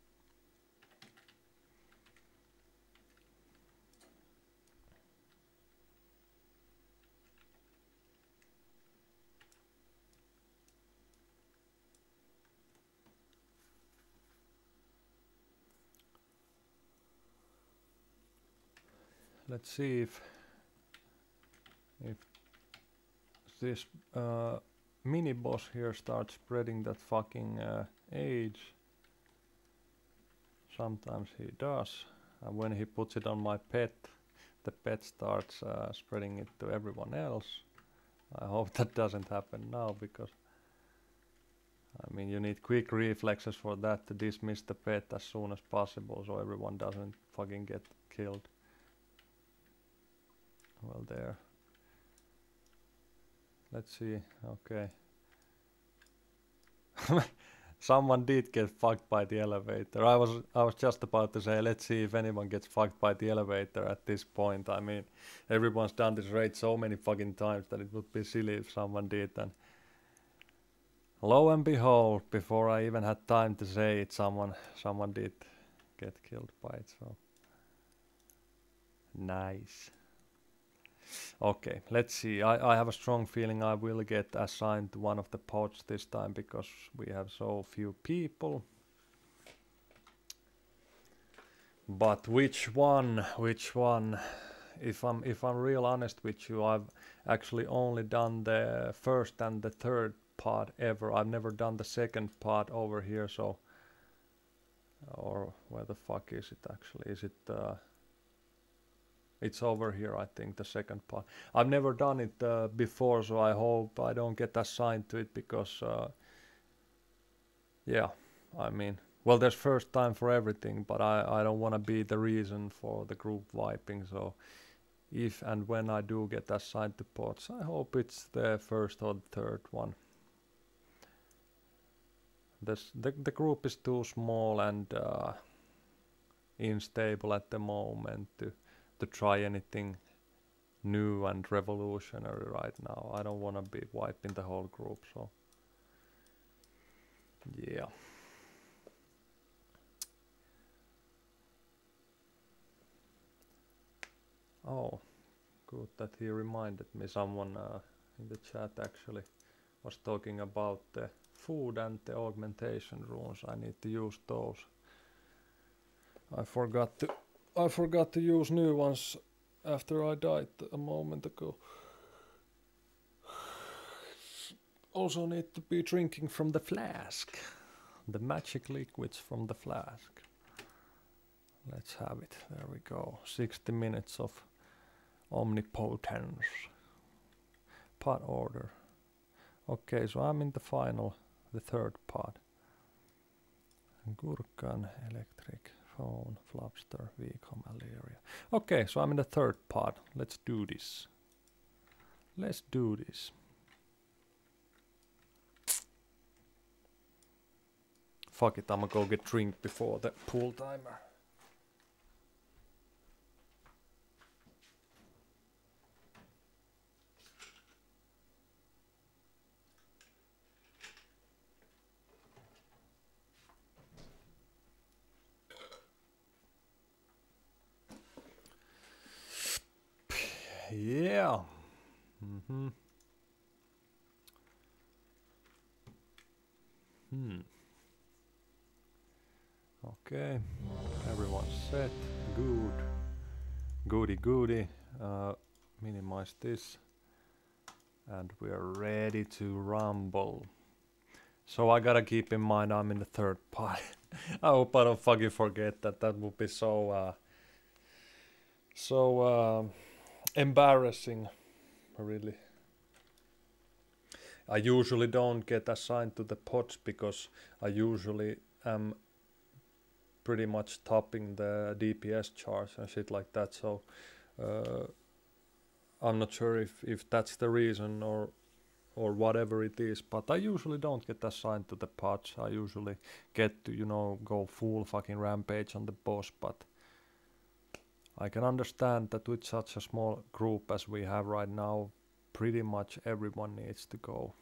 Let's see if this mini boss here starts spreading that fucking age. Sometimes he does, and when he puts it on my pet, the pet starts spreading it to everyone else. I hope that doesn't happen now, because I mean, you need quick reflexes for that, to dismiss the pet as soon as possible so everyone doesn't fucking get killed. Well, there. Let's see. Okay. Someone did get fucked by the elevator. I was just about to say, let's see if anyone gets fucked by the elevator at this point. I mean, everyone's done this raid so many fucking times that it would be silly if someone did. And lo and behold, before I even had time to say it, someone did get killed by it. So nice. Okay, let's see. I have a strong feeling I will get assigned to one of the pods this time, because we have so few people. But which one? If I'm real honest with you, I've actually only done the first and the third pod ever. I've never done the second pod over here, so, or where the fuck is it actually? Is it it's over here, I think, the second part. I've never done it before, so I hope I don't get assigned to it, because yeah, I mean, well, there's first time for everything, but I don't want to be the reason for the group wiping. So if and when I do get assigned to pods, I hope it's the first or the third one. The group is too small and unstable at the moment to try anything new and revolutionary right now. I don't want to be wiping the whole group, so yeah. Oh, good that he reminded me. Someone in the chat actually was talking about the food and the augmentation runes. I need to use those. I forgot to use new ones after I died a moment ago. Also need to be drinking from the flask. The magic liquids from the flask. Let's have it. There we go. 60 minutes of omnipotence. Pot order. Okay, so I'm in the final, the third part. Gurkan, electric, phone, flopster, Vicom, Alleria. Okay, so I'm in the third part. Let's do this. Let's do this. Fuck it, I'ma go get drink before the pool timer. Yeah. Mm-hmm. Okay. Everyone's set. Good. Goody goody. Minimize this. And we're ready to rumble. So I gotta keep in mind I'm in the third part. I hope I don't fucking forget that. That would be so embarrassing, really. I usually don't get assigned to the pods because I usually am pretty much topping the DPS charts and shit like that. So I'm not sure if that's the reason or whatever it is, but I usually don't get assigned to the pods. I usually get to, you know, go full fucking rampage on the boss, but I can understand that with such a small group as we have right now, pretty much everyone needs to go.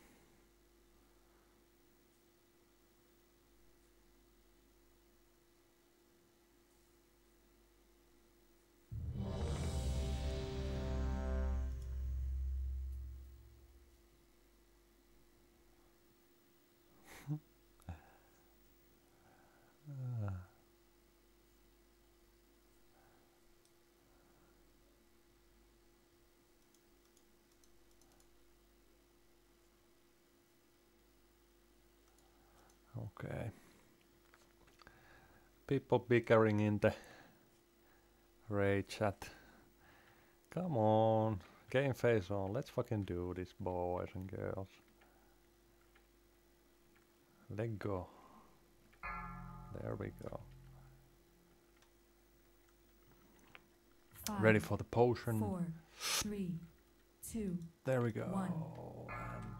Okay. People bickering in the raid chat. Come on, game face on. Let's fucking do this, boys and girls. Let go. There we go. 5, Ready for the potion. 4, 3, 2, There we go. 1. And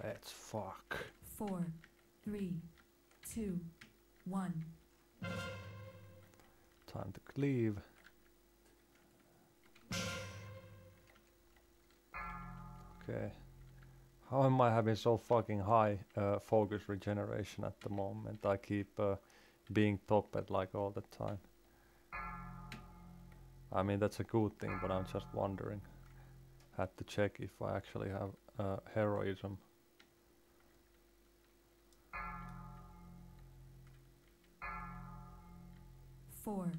let's fuck. 4, 3, 2, 1. Time to cleave. Okay. How am I having so fucking high focus regeneration at the moment? I keep being topped like all the time. I mean, that's a good thing, but I'm just wondering. Had to check if I actually have heroism. Four,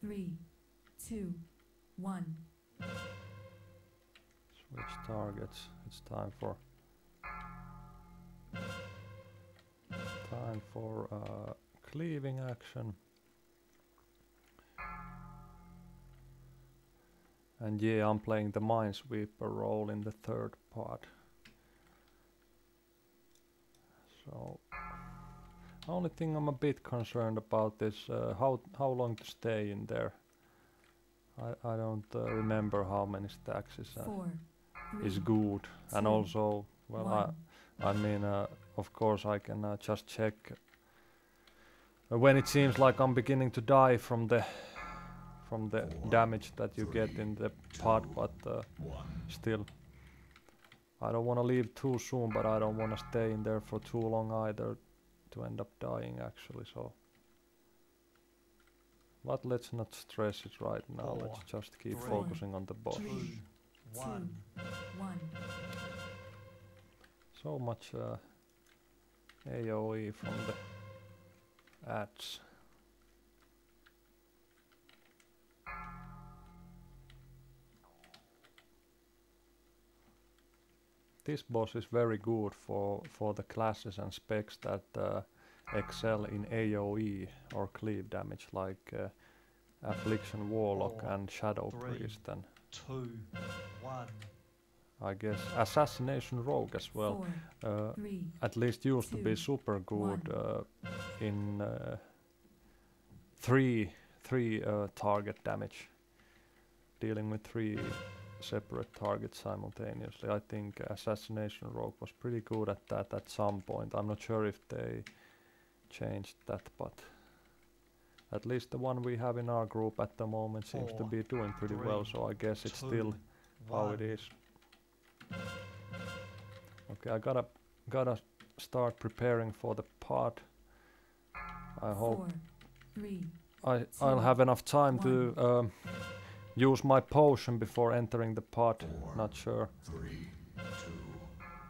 3, 2, 1. Switch targets. It's time for cleaving action. And yeah, I'm playing the Minesweeper role in the third part. So, only thing I'm a bit concerned about is how long to stay in there. I don't remember how many stacks is 4, 3, good, and 2, also, well, 1. I mean, of course, I can just check when it seems like I'm beginning to die from the damage that you get in the pod, but still, I don't want to leave too soon, but I don't want to stay in there for too long either to end up dying actually. So, but let's not stress it right now. Let's just keep focusing on the boss. 3, 2, 1. So much AoE from the ads. This boss is very good for the classes and specs that excel in AoE or cleave damage, like Affliction Warlock and Shadow Priest, and 2, 1. I guess Assassination Rogue as well. 4, 3, at least used to be 2, super good in three target damage, dealing with 3 separate targets simultaneously. I think Assassination Rogue was pretty good at that at some point. I'm not sure if they changed that, but at least the one we have in our group at the moment seems to be doing pretty well, so I guess it's still how it is. Okay, I gotta start preparing for the pod. I hope 4, 3, I'll have enough time to use my potion before entering the pod. Four. Not sure. 3, 2,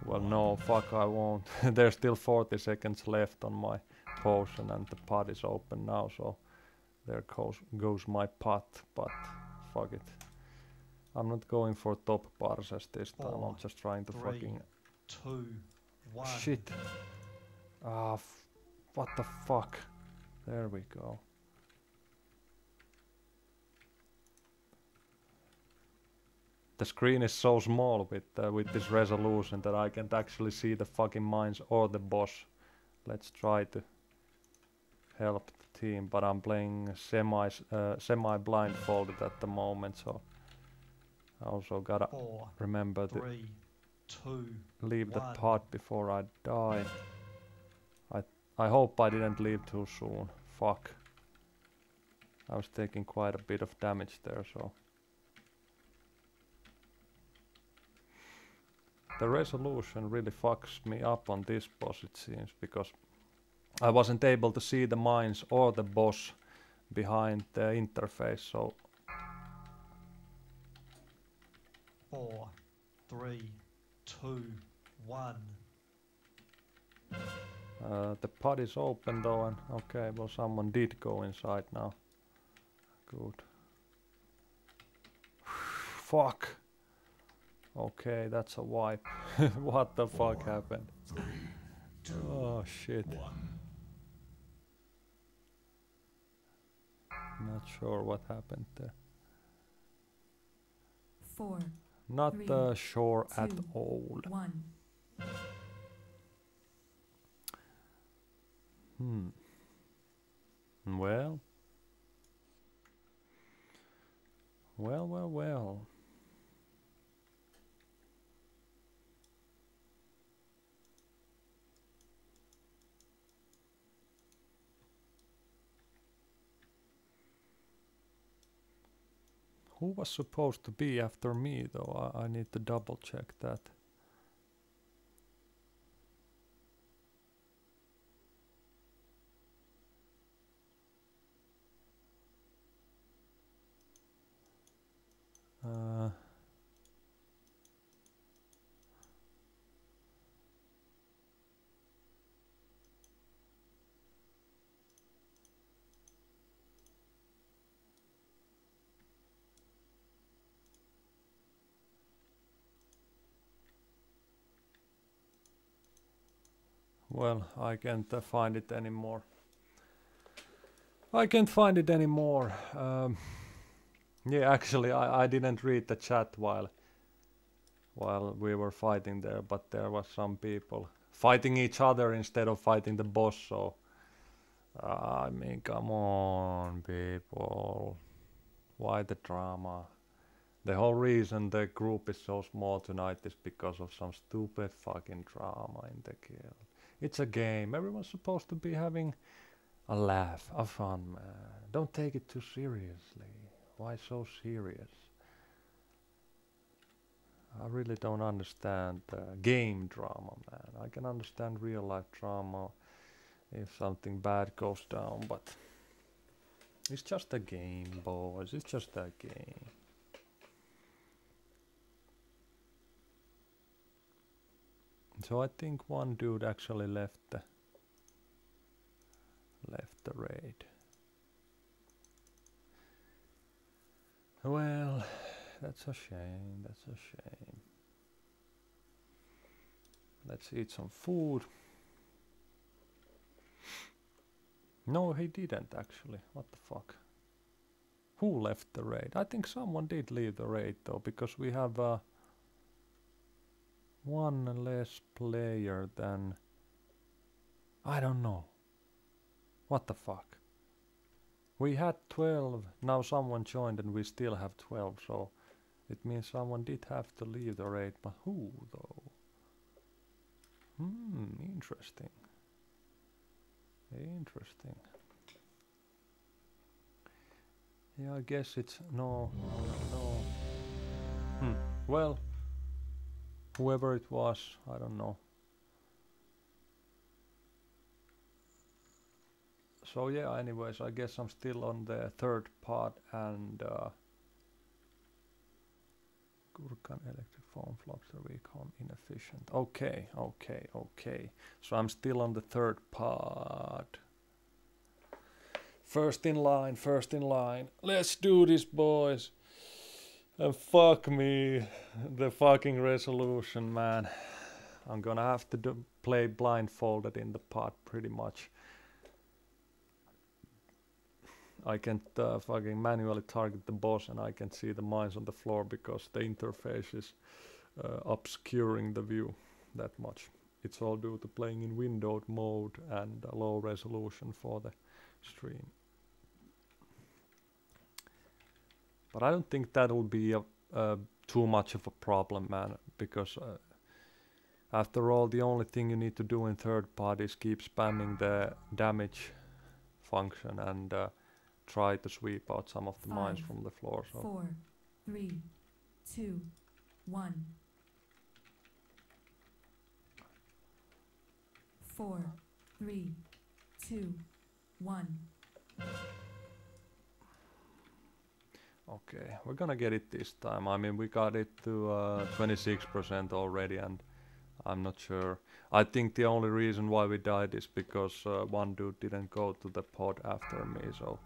Well, no, fuck, I won't. There's still 40 seconds left on my potion, and the pod is open now, so there goes my pot, but fuck it. I'm not going for top parses this time, I'm Four, just trying to 3, fucking... 2, 1. Shit! Ah, what the fuck? There we go. The screen is so small with this resolution that I can't actually see the fucking mines or the boss. Let's try to help the team, but I'm playing semi blindfolded at the moment, so I also gotta 4, remember to 3, 2. leave the one. pod before I die. I hope I didn't leave too soon. Fuck. I was taking quite a bit of damage there, so... The resolution really fucks me up on this boss, it seems, because I wasn't able to see the mines or the boss behind the interface, so... 4, 3, 2, 1. The pod is open though, and okay, well, someone did go inside now. Good. Fuck. Okay, that's a wipe. What the fuck happened? 3, 2, Oh shit. 1. Not sure what happened there. 4, Not 3, sure at 2, all. 1. Well. Well. Who was supposed to be after me though? I need to double check that. Well, I can't find it anymore. I can't find it anymore. Yeah, actually, I didn't read the chat while we were fighting there, but there was some people fighting each other instead of fighting the boss, so... I mean, come on, people. Why the drama? The whole reason the group is so small tonight is because of some stupid fucking drama in the guild. It's a game. Everyone's supposed to be having a laugh, a fun, man. Don't take it too seriously. Why so serious? I really don't understand game drama, man. I can understand real life drama if something bad goes down, but it's just a game, boys. It's just a game. So I think one dude actually left the raid. Well, that's a shame. That's a shame. Let's eat some food. No, he didn't actually. What the fuck? Who left the raid? I think someone did leave the raid though, because we have one less player than... I don't know. What the fuck? We had 12, now someone joined and we still have 12, so it means someone did have to leave the raid, but who though? Interesting. Interesting. Yeah, I guess it's... No. Well, whoever it was, I don't know. So yeah, anyways, I guess I'm still on the third part, and Gurkhan electric foam flops the recon inefficient. Okay, okay, okay. So I'm still on the third pod. First in line, first in line. Let's do this, boys. And fuck me, the fucking resolution, man. I'm gonna have to play blindfolded in the pod pretty much. I can't fucking manually target the boss and I can see the mines on the floor because the interface is obscuring the view that much. It's all due to playing in windowed mode and low resolution for the stream. But I don't think that'll be too much of a problem, man, because after all, the only thing you need to do in third party is keep spamming the damage function and try to sweep out some of the mines from the floor. So 4, 3, 2, 1. 4, 3, 2, 1. okay, we're gonna get it this time. I mean, we got it to 26% already, and I'm not sure. I think the only reason why we died is because one dude didn't go to the pod after me, so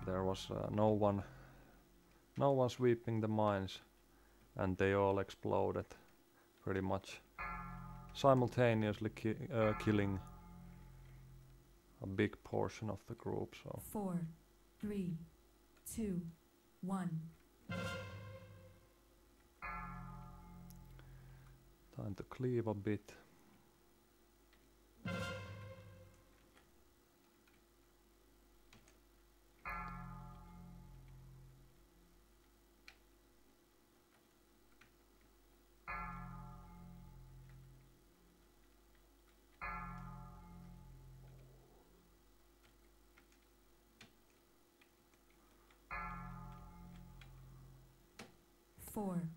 there was no one sweeping the mines, and they all exploded pretty much simultaneously, killing a big portion of the group. So 4, 3, 2, 1. time to cleave a bit.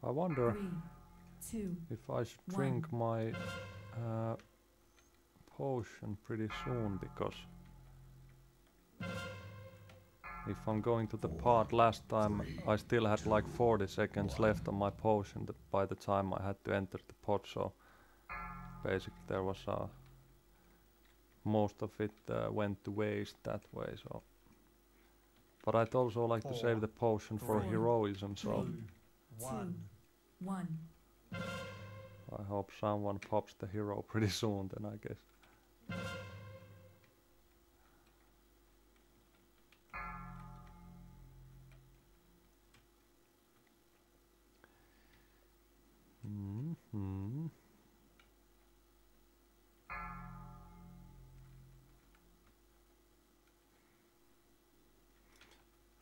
I wonder 3, 2, if I should drink my potion pretty soon, because if I'm going to the pod, last time I still had like 40 seconds left on my potion by the time I had to enter the pod, so basically there was most of it went to waste that way. So, but I'd also like to save the potion for heroism, so 1. I hope someone pops the hero pretty soon then, I guess.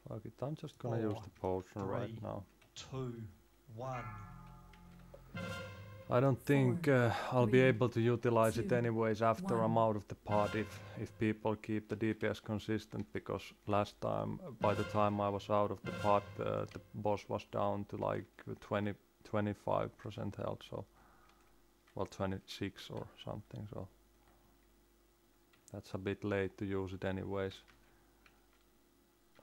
Fuck it, I'm just gonna use the potion right now. 2, 1. I don't think I'll be able to utilize it 2, anyways after 1. I'm out of the pod if people keep the DPS consistent, because last time, by the time I was out of the pod, the boss was down to like 25% health, so well 26 or something, so that's a bit late to use it anyways.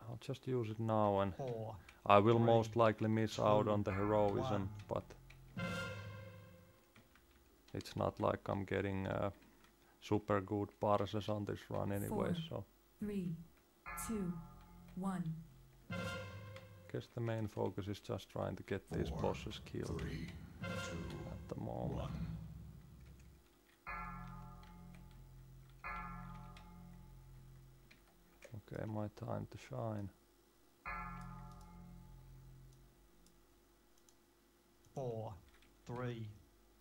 I'll just use it now, and 4, I will 3, most likely miss out 2, on the heroism, 1. but it's not like I'm getting super good parses on this run anyway, 4, so 3, 2, 1. guess the main focus is just trying to get these bosses killed 3, 2, at the moment. 1. Okay, my time to shine. 4, 3,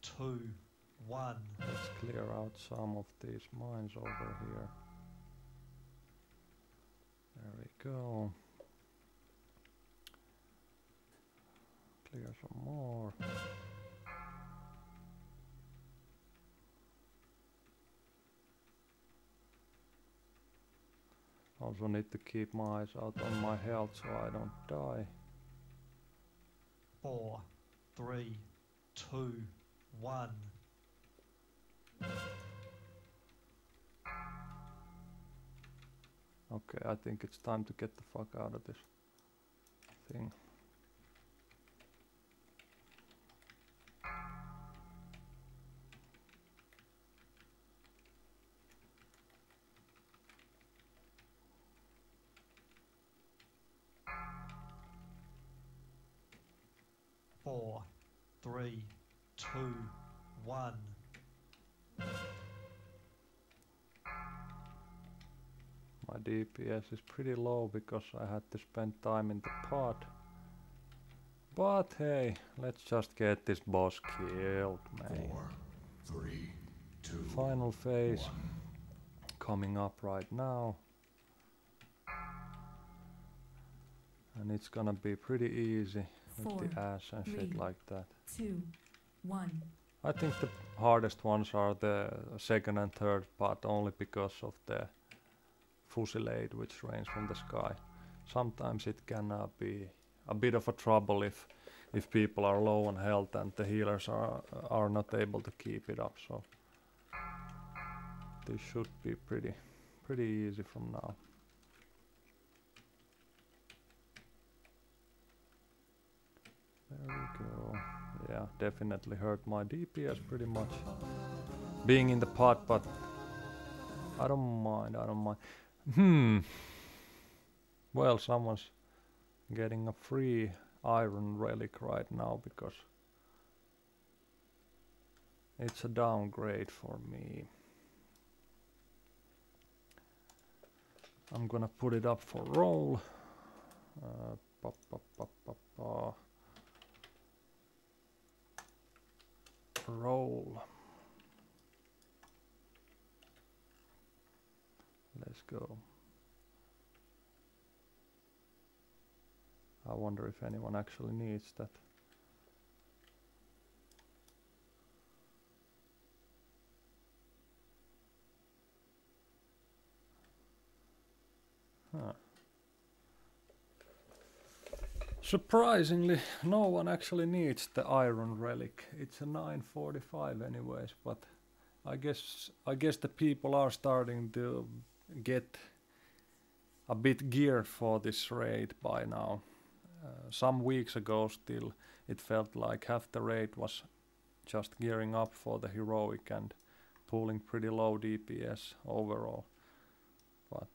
2, 1. Let's clear out some of these mines over here. There we go. Clear some more. Also need to keep my eyes out on my health so I don't die. 4, 3, 2, 1. Okay, I think it's time to get the fuck out of this thing. 4, 3, 2, 1. My DPS is pretty low because I had to spend time in the pod. But hey, let's just get this boss killed, man. 4, 3, 2, Final phase 1. coming up right now. And it's gonna be pretty easy with the 4, ash and shit 3, like that. 2, 1. I think the hardest ones are the second and third part, only because of the fusillade which rains from the sky. Sometimes it can be a bit of a trouble if people are low on health and the healers are not able to keep it up. So this should be pretty easy from now. There we go. Yeah, definitely hurt my DPS pretty much being in the pot, but I don't mind. Well, someone's getting a free iron relic right now because it's a downgrade for me. I'm gonna put it up for roll. Roll. Let's go. I wonder if anyone actually needs that. Huh. Surprisingly, no one actually needs the iron relic. It's a 945 anyways, but I guess the people are starting to get a bit geared for this raid by now. Some weeks ago still it felt like half the raid was just gearing up for the heroic and pulling pretty low DPS overall. But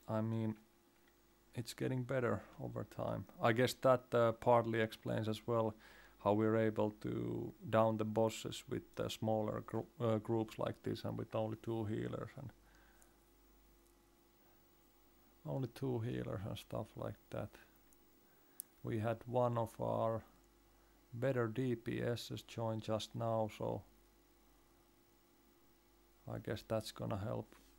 I mean, it's getting better over time. I guess that partly explains as well how we're able to down the bosses with smaller groups like this and with only 2 healers and stuff like that. We had one of our better DPSs join just now, so I guess that's gonna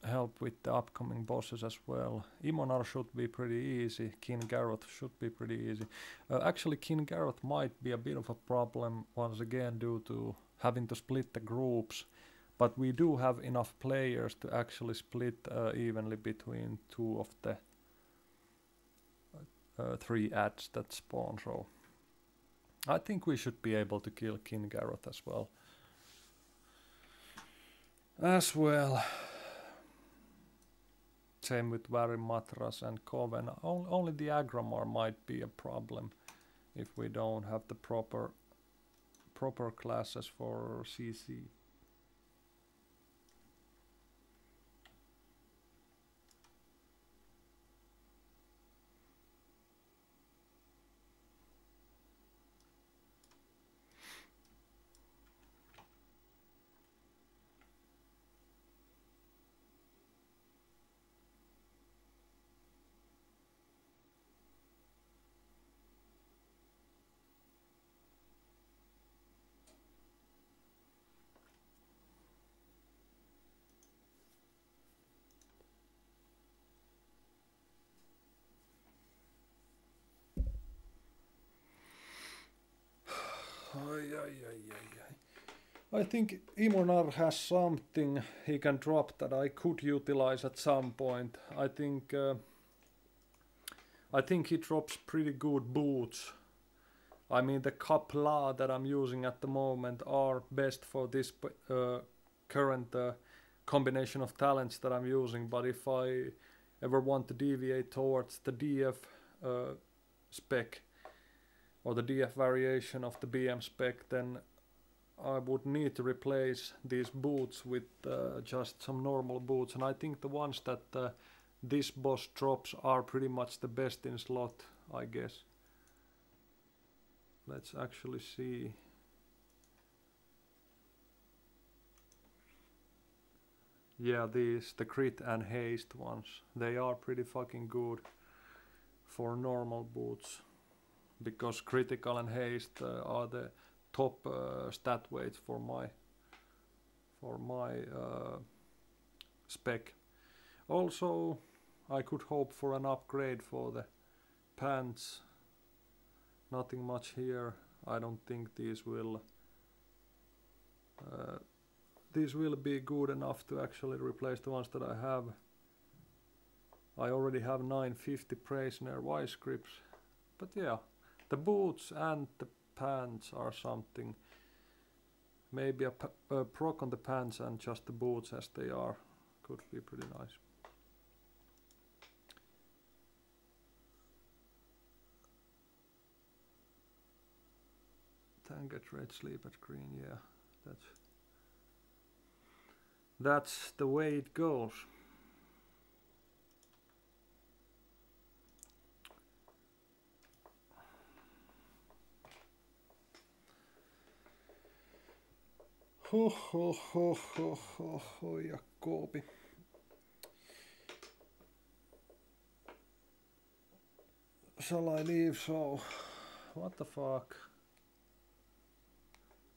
help with the upcoming bosses as well. Imonar should be pretty easy. Kingaroth should be pretty easy. Actually, Kingaroth might be a bit of a problem once again due to having to split the groups, but we do have enough players to actually split evenly between 2 of the 3 ads that spawn. So I think we should be able to kill Kingaroth as well. Same with Varimatras and Coven. Only the Agramar might be a problem if we don't have the proper classes for CC. I think Imonar has something he can drop that I could utilize at some point. I think he drops pretty good boots. I mean, the Kapla that I'm using at the moment are best for this current combination of talents that I'm using, but if I ever want to deviate towards the DF spec or the DF variation of the BM spec, then I would need to replace these boots with just some normal boots, and I think the ones that this boss drops are pretty much the best in slot, I guess. Let's actually see. Yeah, the crit and haste ones, they are pretty fucking good for normal boots, because critical and haste are the top stat weights for my spec. Also, I could hope for an upgrade for the pants. Nothing much here. I don't think these will be good enough to actually replace the ones that I have. I already have 950 Praisner vice grips. But yeah, the boots and the pants are something. Maybe a proc on the pants and just the boots as they are could be pretty nice. Tank at red, sleep at green, yeah. That's the way it goes. Ho ho ho ho ho ho, Jakobi. Shall I leave? So, what the fuck?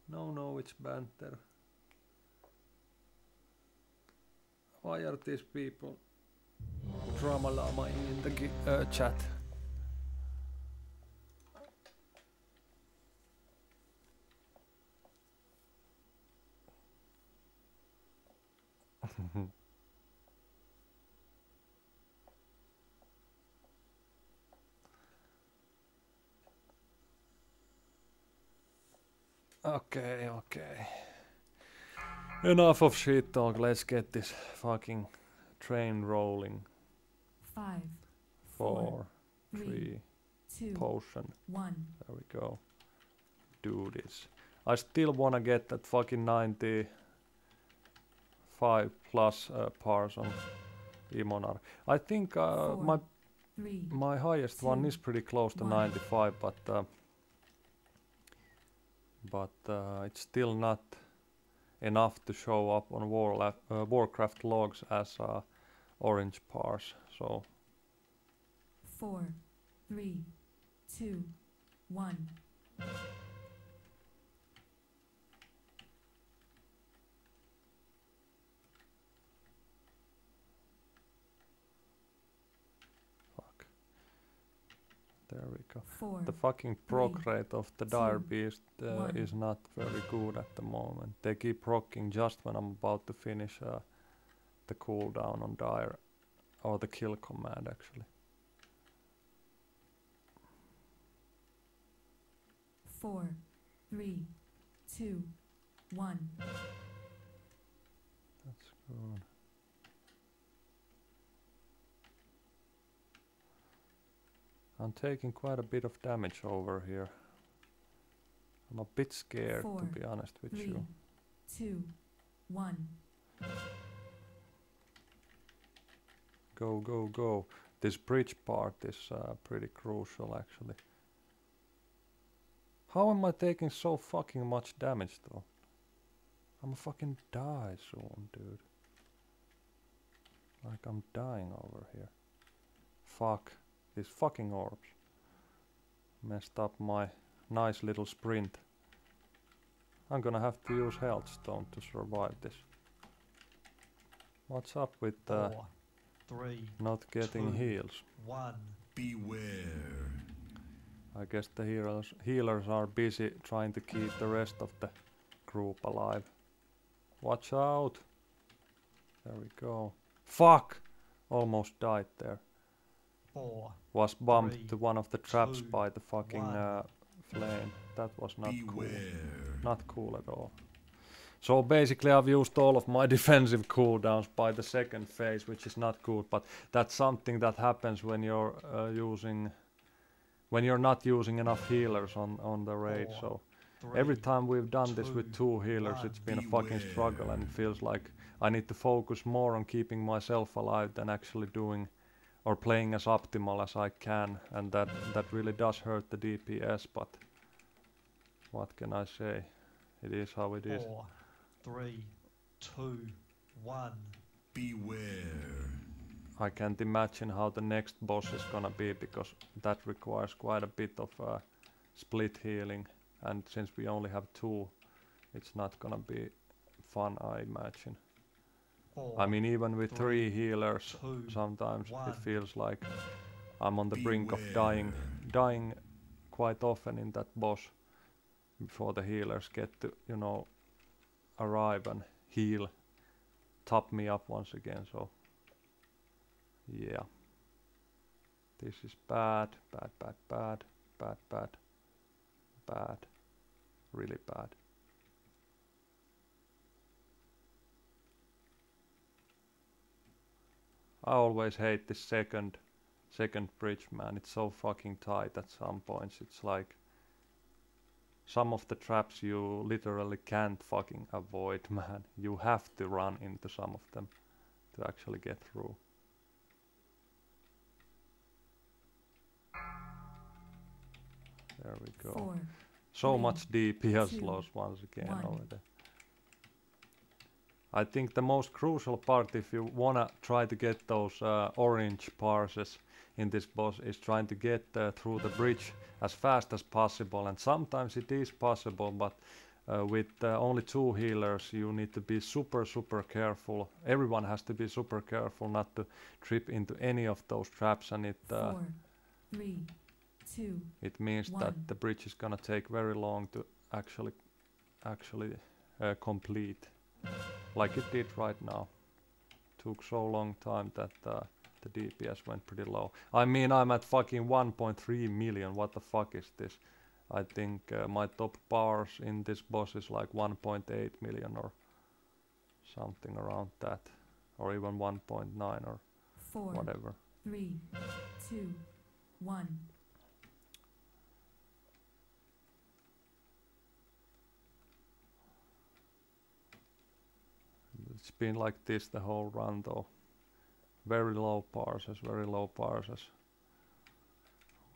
No, it's banter. Why are these people drama llamaing in the chat? Okay. Enough of shit talk, let's get this fucking train rolling. 5, 4, 3, 3, 2, potion. 1. There we go. Do this. I still wanna get that fucking 95 plus pars on Imonar. I think 4, 3, my highest one 2, is pretty close to 1. 95, but it's still not enough to show up on Warcraft logs as orange pars. So 4, 3, 2, 1. fuck. There we go. 4, The fucking proc 3, rate of the Dire 2, Beast 1. is not very good at the moment. They keep procking just when I'm about to finish the cooldown on Dire, or the kill command actually. 4, 3, 2, 1. That's good. I'm taking quite a bit of damage over here. I'm a bit scared, 4, to be honest with 3, you. 2, 1. Go. This bridge part is pretty crucial actually. How am I taking so fucking much damage though? I'm fucking die soon, dude. Like I'm dying over here. Fuck. These fucking orbs messed up my nice little sprint. I'm gonna have to use health stone to survive this. What's up with 4, 3, not getting 2, heals? 1. Beware. I guess the healers are busy trying to keep the rest of the group alive. Watch out! There we go. Fuck! Almost died there. 4, Was bumped 3, to one of the traps 2, by the fucking 1. flame. That was not cool. Beware. Not cool at all. So basically I've used all of my defensive cooldowns by the second phase, which is not good, but that's something that happens when you're not using enough healers on the raid. 4, So 3, every time we've done this with 2 healers, 1. it's been a fucking struggle, and it feels like I need to focus more on keeping myself alive than actually doing or playing as optimal as I can, and that really does hurt the DPS, but What can I say? It is how it is. 4, 3, 2, 1. Beware. I can't imagine how the next boss is gonna be, because that requires quite a bit of split healing, and since we only have 2, it's not gonna be fun, I imagine. 4, I mean, even with 3 healers, 2, sometimes 1. it feels like I'm on the brink of Beware. dying quite often in that boss before the healers get to, you know, arrive and heal, top me up once again. So yeah, this is bad, really bad. I always hate this second bridge, man. It's so fucking tight at some points. It's like some of the traps you literally can't fucking avoid, man. You have to run into some of them to actually get through. There we go. 4, So 3, much DPS 2, loss once again 1. over there. I think the most crucial part, if you wanna try to get those orange parses in this boss, is trying to get through the bridge as fast as possible. And sometimes it is possible, but with only 2 healers, you need to be super careful. Everyone has to be super careful not to trip into any of those traps, and 4, 3, 2, it means 1. that the bridge is gonna take very long to actually complete, like it did right now. Took so long time that the DPS went pretty low. I mean, I'm at fucking 1.3 million. What the fuck is this? I think my top powers in this boss is like 1.8 million or something around that, or even 1.9 or 4, whatever. 3, 2, 1. It's been like this the whole run though. Very low parses, very low parses.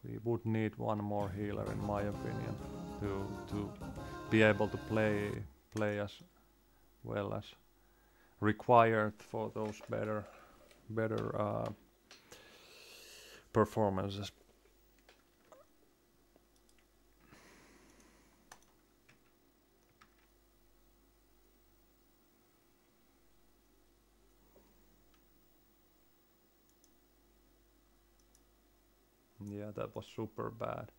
We would need one more healer in my opinion to be able to play as well as required for those better performances. Yeah, that was super bad.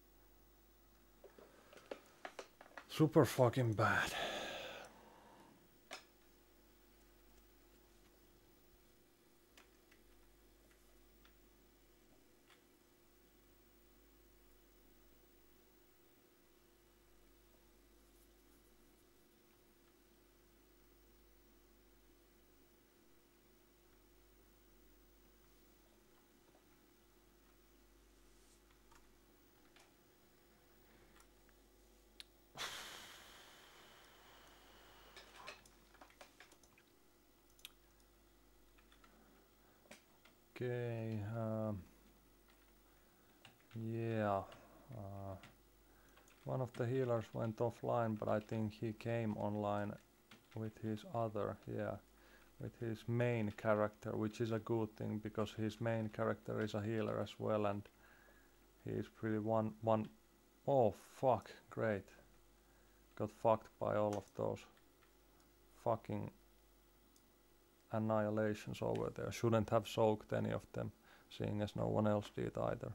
Super fucking bad. Okay, yeah, one of the healers went offline, but I think he came online with his with his main character, which is a good thing because his main character is a healer as well, and he's pretty oh fuck, great. Got fucked by all of those fucking annihilations over there. Shouldn't have soaked any of them, seeing as no one else did either.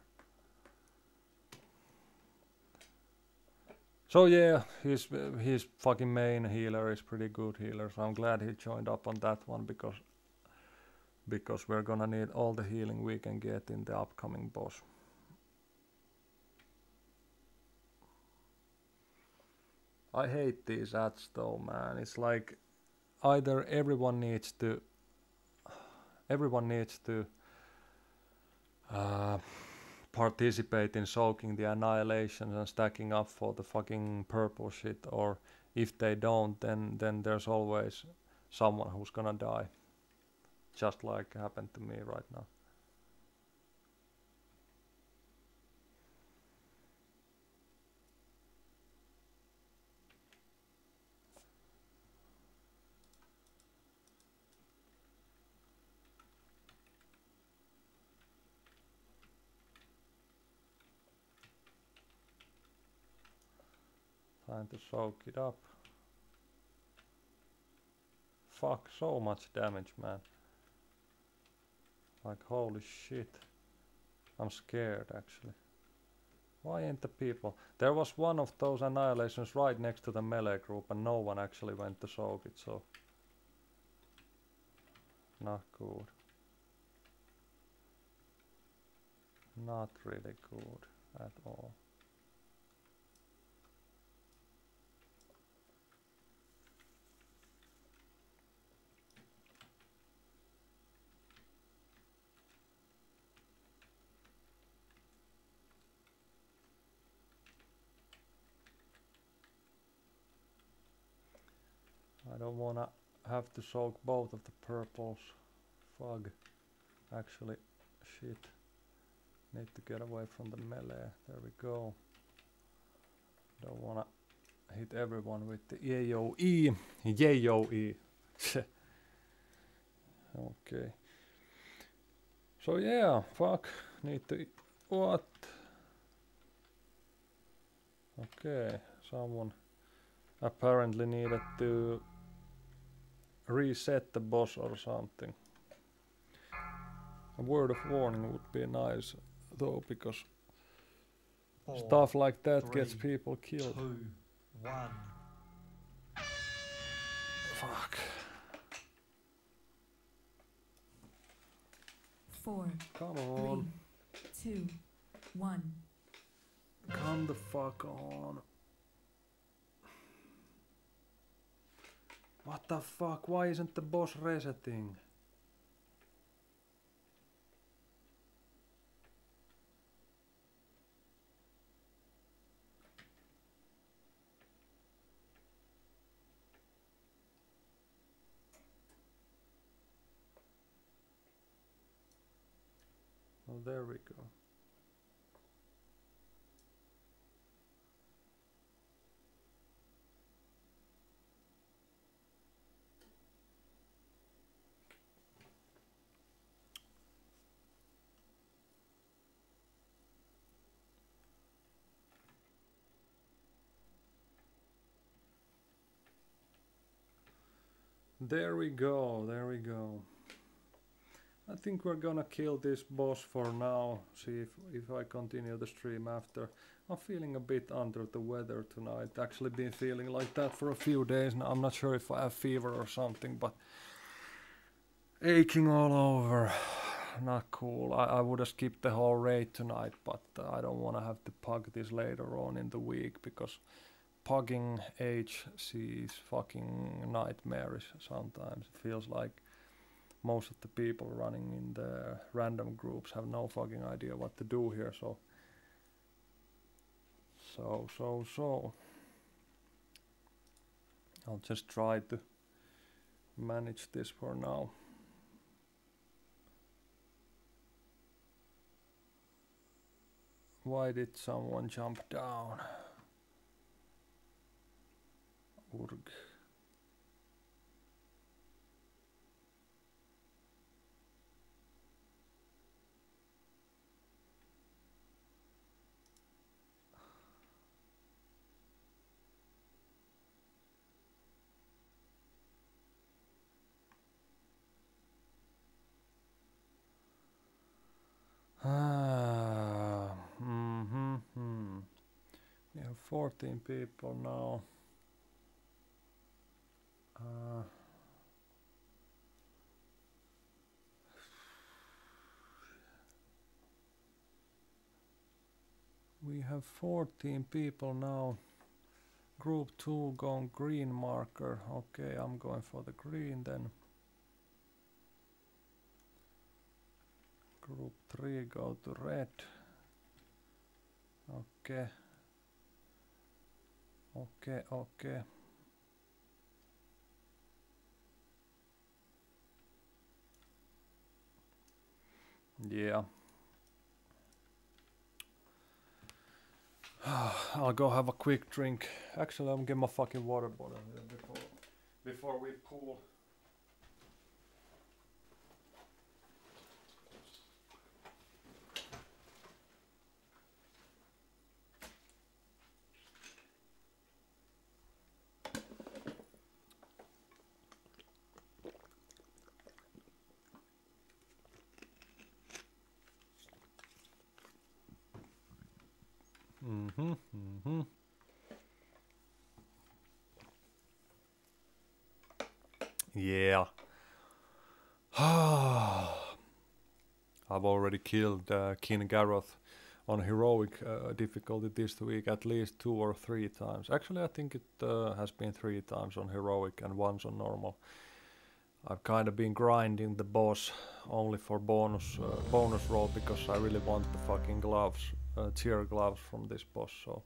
So yeah, his fucking main healer is pretty good healer, so I'm glad he joined up on that one because we're gonna need all the healing we can get in the upcoming boss. I hate these ads though, man. It's like either everyone needs to participate in soaking the annihilations and stacking up for the fucking purple shit, or if they don't, then there's always someone who's gonna die, just like happened to me right now. Time to soak it up. Fuck, so much damage, man. Like, holy shit. I'm scared, actually. Why ain't the people? There was one of those annihilations right next to the melee group and no one actually went to soak it, so... Not good. Not really good at all. I don't wanna have to soak both of the purples. Fug. Actually, shit. Need to get away from the melee. There we go. Don't wanna hit everyone with the AoE. AoE. Okay. So yeah, fuck. Need to... What? Okay, someone apparently needed to reset the boss or something. A word of warning would be nice though, because 4, stuff like that 3, gets people killed. 2, 1. Fuck. 4, Come 3, on. 2, 1. Come the fuck on. What the fuck? Why isn't the boss resetting? Oh, there we go. There we go, there we go. I think we're gonna kill this boss for now, see if I continue the stream after. I'm feeling a bit under the weather tonight, actually been feeling like that for a few days now. I'm not sure if I have fever or something, but aching all over. Not cool. I would have skipped the whole raid tonight, but I don't want to have to pug this later on in the week, because pugging HC is fucking nightmarish sometimes. It feels like most of the people running in the random groups have no fucking idea what to do here, so I'll just try to manage this for now. Why did someone jump down? Urg. We have 14 people now. We have 14 people now. Group 2 going green marker. Okay, I'm going for the green then. Group 3 go to red. Okay. Okay. Yeah. I'll go have a quick drink. Actually, I'm getting my fucking water bottle here before we pull. Yeah. I've already killed King Garroth on heroic difficulty this week at least 2 or 3 times. Actually, I think it has been 3 times on heroic and once on normal. I've kind of been grinding the boss only for bonus roll because I really want the fucking gloves, tier gloves from this boss. So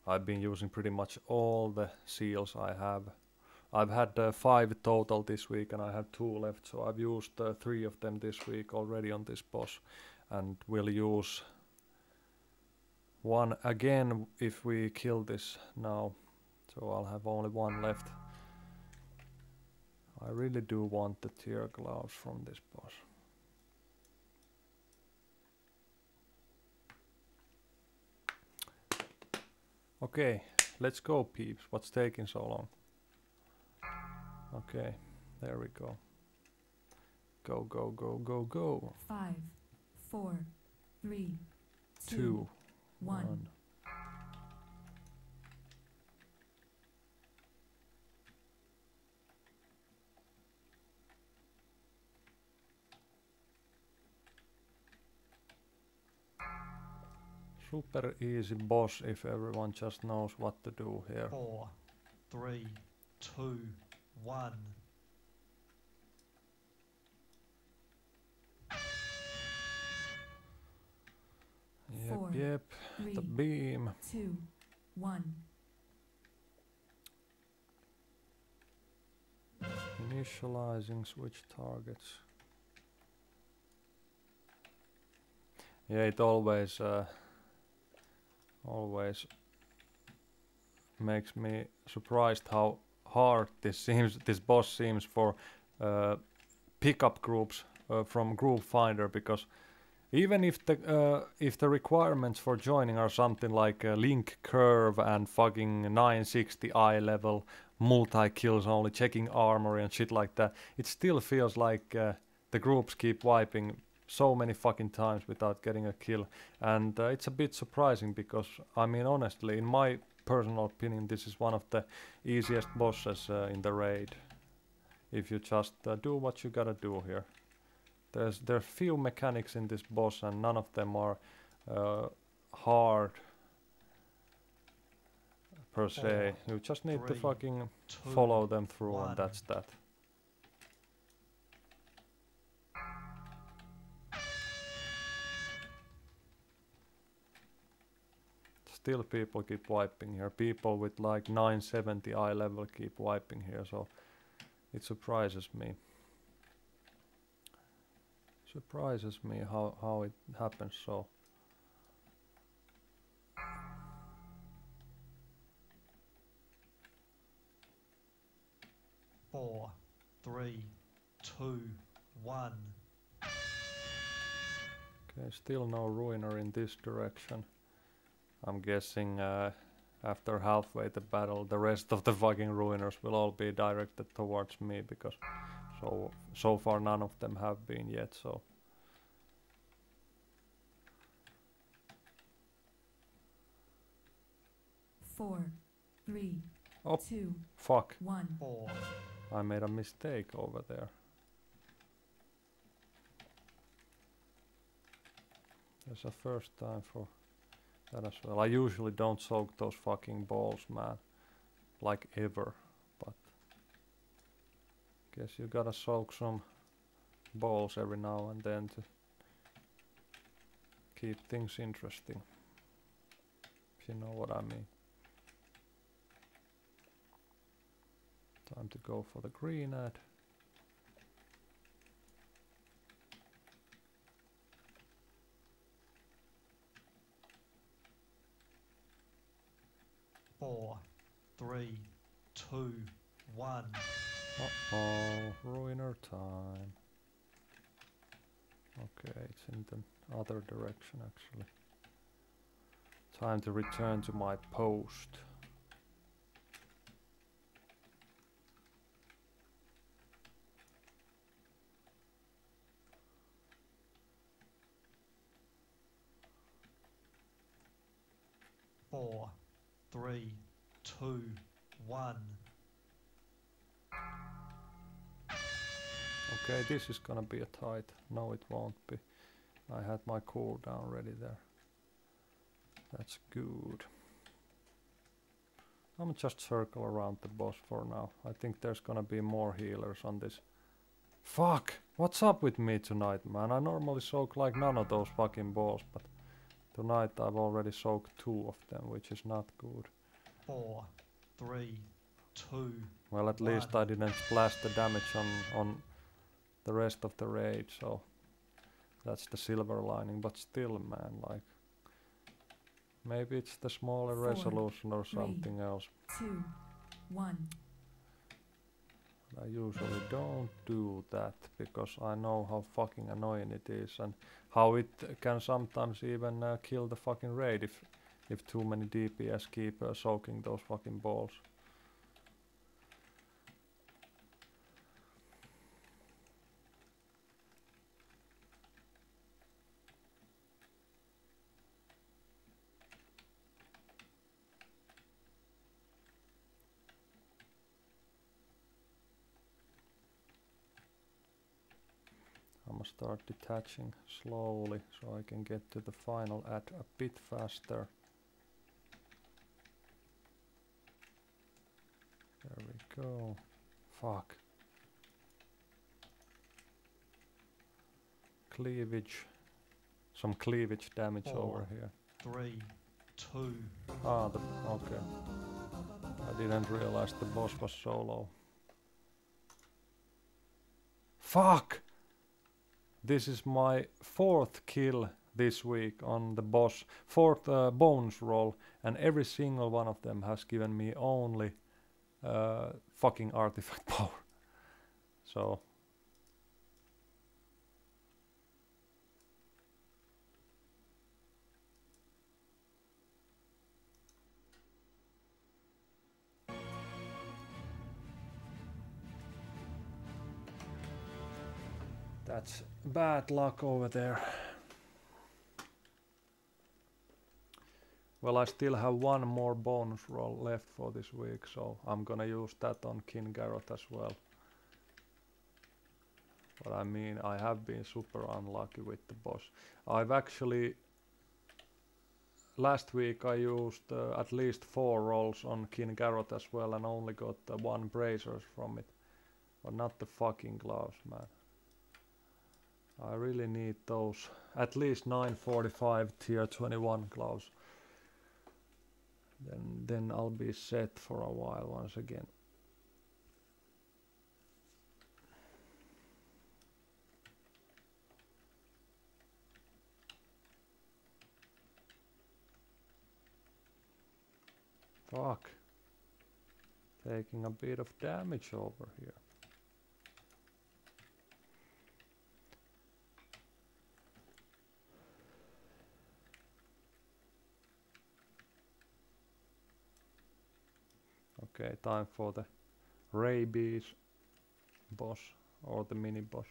I've been using pretty much all the seals I have. I've had 5 total this week and I have 2 left, so I've used 3 of them this week already on this boss, and will use 1 again if we kill this now, so I'll have only 1 left. I really do want the tier gloves from this boss. Okay, let's go peeps, what's taking so long? Okay, there we go. Go, go, go, go, go. 5, 4, 3, 2, 2, 1. 1. Super easy boss if everyone just knows what to do here. 4, 3, 2, 1. Yep, 4, yep, 3, the beam. 2, 1. Initializing switch targets. Yeah, it always makes me surprised how hard this boss seems for pickup groups from Group Finder, because even if the requirements for joining are something like link curve and fucking 960 eye level, multi kills only, checking armory and shit like that, it still feels like the groups keep wiping so many fucking times without getting a kill, and it's a bit surprising because, I mean, honestly, in my personal opinion, this is one of the easiest bosses in the raid. If you just do what you gotta do here. There's few mechanics in this boss and none of them are hard per se. You just need to 3, fucking 2, follow them through 1. and that's that. Still people keep wiping here. People with like 970 eye level keep wiping here, so it surprises me. Surprises me how it happens so. Four, 3, 2, 1. Okay, still no ruiner in this direction. I'm guessing after halfway the battle, the rest of the fucking ruiners will all be directed towards me, because so far none of them have been yet, so. Four, 3, Oh, 2, fuck. 1. 4, I made a mistake over there. There's a first time for that as well. I usually don't soak those fucking balls, man. Like ever, but guess you gotta soak some balls every now and then to keep things interesting. If you know what I mean. Time to go for the green ad. four, 3, 2, 1. Uh-oh, ruiner time. Okay, it's in the other direction actually. Time to return to my post. 4, 3, 2, 1. Okay, this is gonna be a tight. No, it won't be. I had my cooldown ready there. That's good. I'm just circle around the boss for now. I think there's gonna be more healers on this. Fuck! What's up with me tonight, man? I normally soak like none of those fucking balls, but tonight I've already soaked 2 of them, which is not good. 4, 3, 2. Well, at least I didn't splash the damage on the rest of the raid, so that's the silver lining. But still, man, like, maybe it's the smaller 4, resolution or 3, something else. 2, 1. I usually don't do that because I know how fucking annoying it is and how it can sometimes even kill the fucking raid if too many DPS keep soaking those fucking balls. I'm gonna start detaching slowly so I can get to the final ad a bit faster. There we go. Fuck. Cleavage. Some cleavage damage 4, over here. 3, 2. Ah, okay. I didn't realize the boss was so low. Fuck! This is my 4th kill this week on the boss. 4th bones roll, and every single one of them has given me only fucking artifact power. So that's bad luck over there. Well, I still have 1 more bonus roll left for this week, so I'm gonna use that on King Garrett as well. But I mean, I have been super unlucky with the boss. I've actually... Last week I used at least 4 rolls on King Garrett as well and only got 1 bracers from it. But not the fucking gloves, man. I really need those. At least 945 tier 21 gloves. Then I'll be set for a while once again. Fuck. Taking a bit of damage over here. Okay, time for the rabies boss or the mini boss.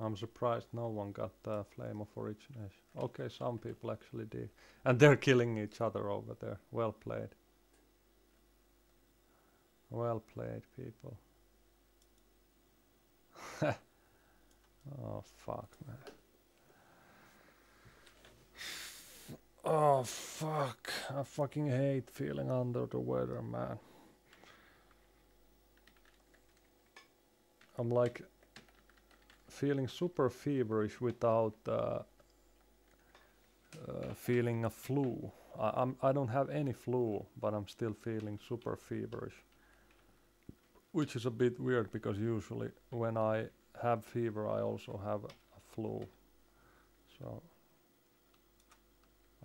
I'm surprised no one got the Flame of Origination. Okay, some people actually did. And they're killing each other over there. Well played. Well played, people. Oh, fuck, man. Oh, fuck. I fucking hate feeling under the weather, man. I'm like... feeling super feverish without feeling a flu. I don't have any flu, but I'm still feeling super feverish. Which is a bit weird because usually when I have fever I also have a flu. So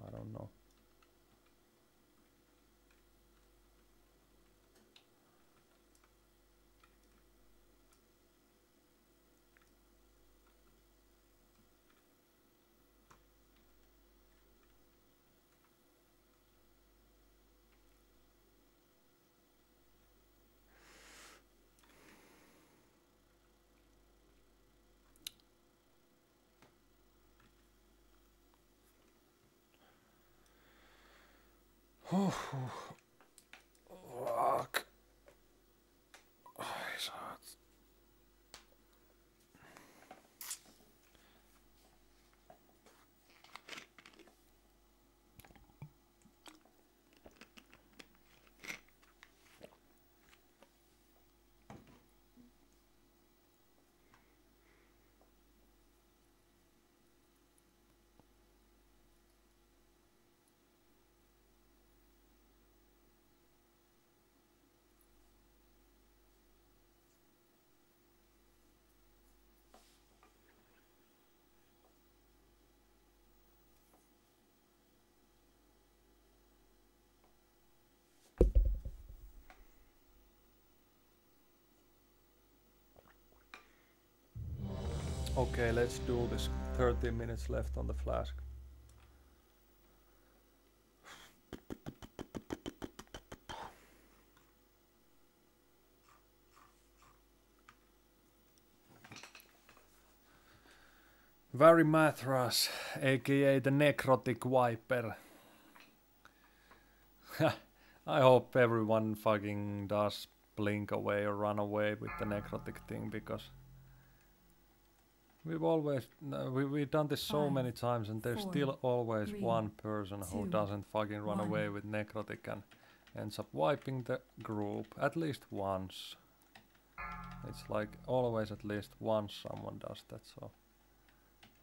I don't know. Fuck. Ai saat. Okay, let's do this. 30 minutes left on the flask. Very Mathras, aka the Necrotic Viper. I hope everyone fucking does blink away or run away with the necrotic thing, because we've always we've done this so 5, many times, and there's 4, still always 3, one person who 2, doesn't fucking run 1. away with necrotic and ends up wiping the group at least once. It's like always at least once someone does that, so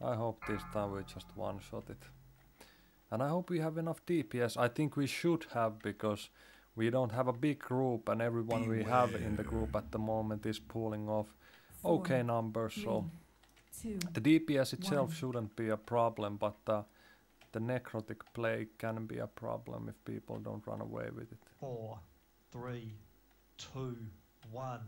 I hope this time we just one-shot it. And I hope we have enough DPS. I think we should have, because we don't have a big group, and everyone we have in the group at the moment is pulling off 4, okay numbers, so 2, the DPS itself 1. shouldn't be a problem, but the necrotic plague can be a problem if people don't run away with it. 4, 3, 2, 1.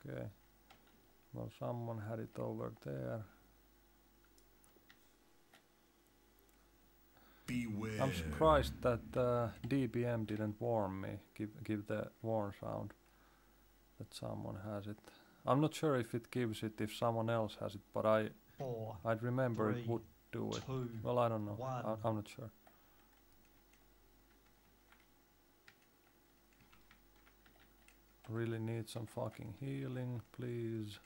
Okay. Well, someone had it over there. Beware. I'm surprised that DBM didn't warn me, give the warn sound that someone has it. I'm not sure if it gives it if someone else has it, but 4, I'd remember 3, it would do it. 2, Well, I don't know. 1. I'm not sure. Really need some fucking healing, please.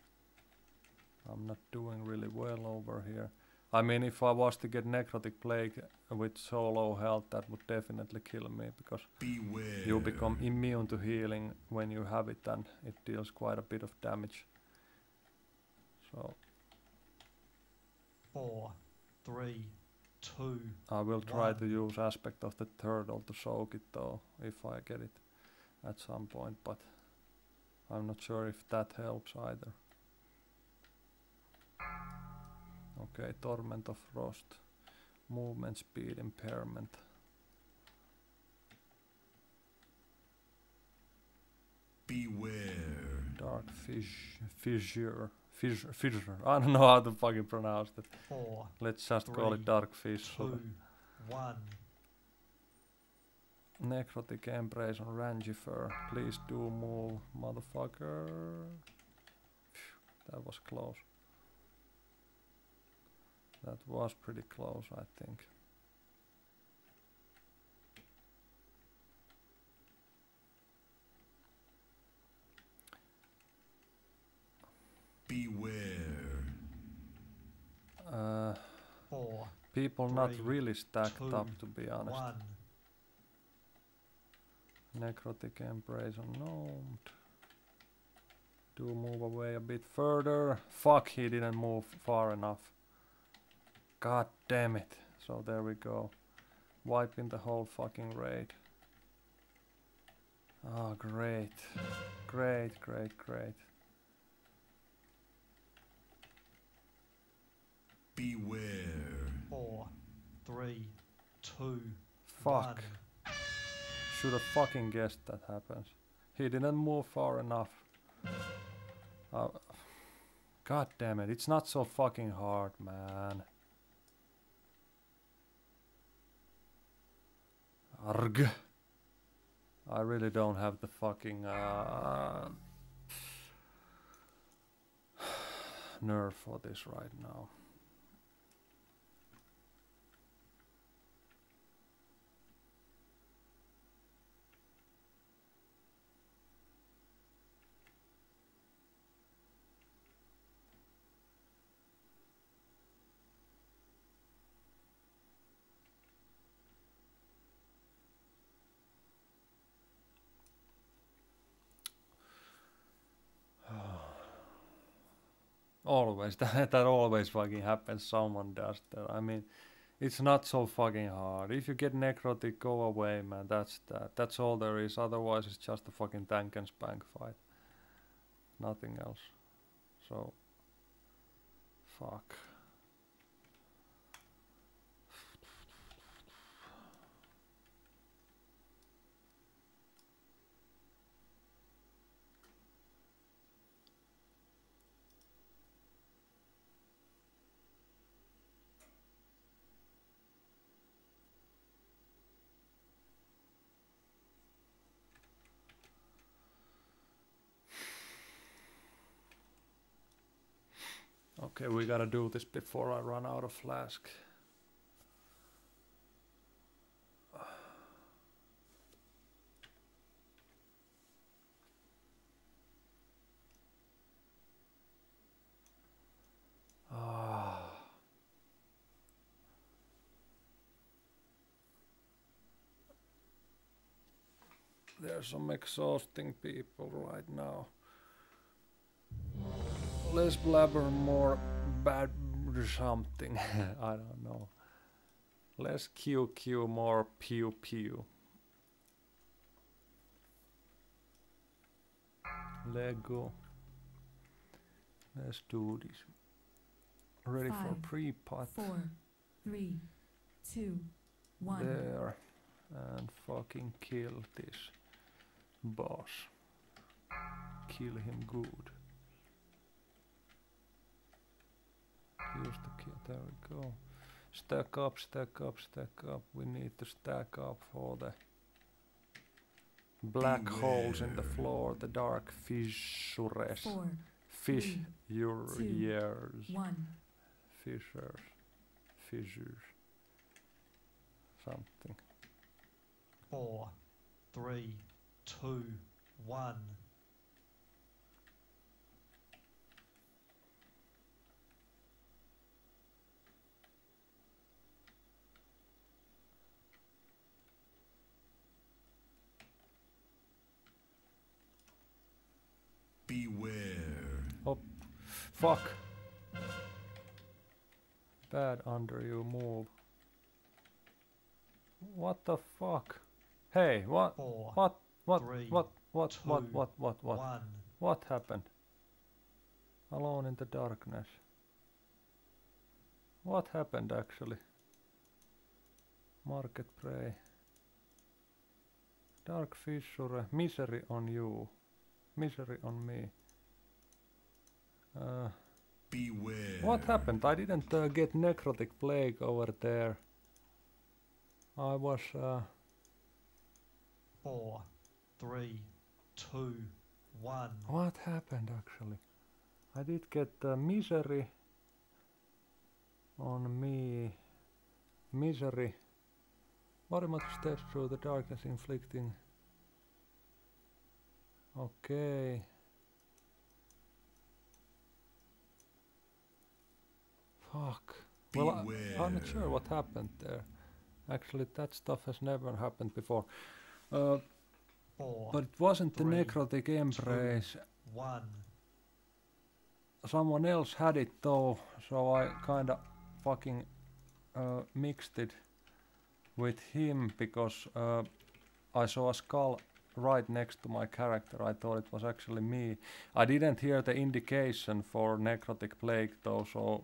I'm not doing really well over here. I mean, if I was to get necrotic plague with so low health, that would definitely kill me, because Beware. you become immune to healing when you have it, and it deals quite a bit of damage. So 4, 3, 2. I will try 1. to use aspect of the turtle to soak it though, if I get it at some point, but I'm not sure if that helps either. Okay, Torment of Frost. Movement speed impairment. Beware. Dark fissure. I don't know how to fucking pronounce that. 4, Let's just call 3, it dark fish. 2, 1. Necrotic embrace on Rangifer. Please do move, motherfucker. Phew, that was close. That was pretty close, I think. Beware. 4, People not 3, really stacked 2, up, to be honest. 1. Necrotic embrace on Gnomed. Do move away a bit further. Fuck, he didn't move far enough. God damn it. So there we go. Wiping the whole fucking raid. Oh, great. Great, great, great. Beware. 4, 3, 2, Fuck. Should have fucking guessed that happens. He didn't move far enough. God damn it, it's not so fucking hard, man. Arg. I really don't have the fucking nerf for this right now. Always, that always fucking happens, someone does that. I mean, it's not so fucking hard. If you get necrotic, go away, man, that's that. That's all there is, otherwise it's just a fucking tank and spank fight. Nothing else. So, fuck. Okay, we gotta do this before I run out of flask. There's some exhausting people right now. Less blabber, more bad something. I don't know. Less QQ, more pew pew. Lego. Let's do this. Ready for 5, pre-pot. 4, 3, 2, 1. There. And fucking kill this boss. Kill him good. Use the kill. There we go. Stack up, stack up, stack up. We need to stack up for the black holes in the floor, the dark fissures. 4, Fish 3, your 2, ears. 1. Fissures. Fissures. Something. 4, 3, 2, 1. Beware. Oh, fuck. Bad under you move. What the fuck? Hey, what? 4, What? 3, What? 2, What? 1. What happened? Alone in the darkness. What happened actually? Market prey. Dark fissure. Misery on you. Misery on me. Beware. What happened? I didn't get necrotic plague over there. I was 4, 3, 2, 1. what happened actually? I did get misery on me. Misery. Body matter steps through the darkness, inflicting. Okay. Fuck. Well, I'm not sure what happened there. Actually, that stuff has never happened before. 4, But it wasn't the 3, necrotic embrace. 1. Someone else had it though, so I kinda fucking mixed it with him because I saw a skull right next to my character. I thought it was actually me. I didn't hear the indication for necrotic plague though, so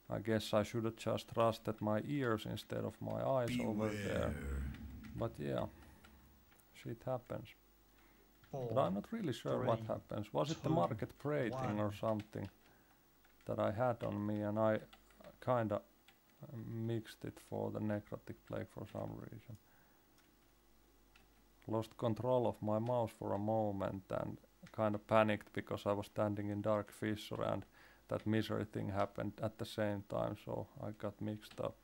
I guess I should have just trusted my ears instead of my eyes over there. But yeah, shit happens. 4, But I'm not really sure what 3, happens. Was it the 2, market prey thing 1. or something that I had on me, and I kinda mixed it for the necrotic plague for some reason. Lost control of my mouse for a moment and kinda panicked because I was standing in dark fissure and that misery thing happened at the same time, so I got mixed up.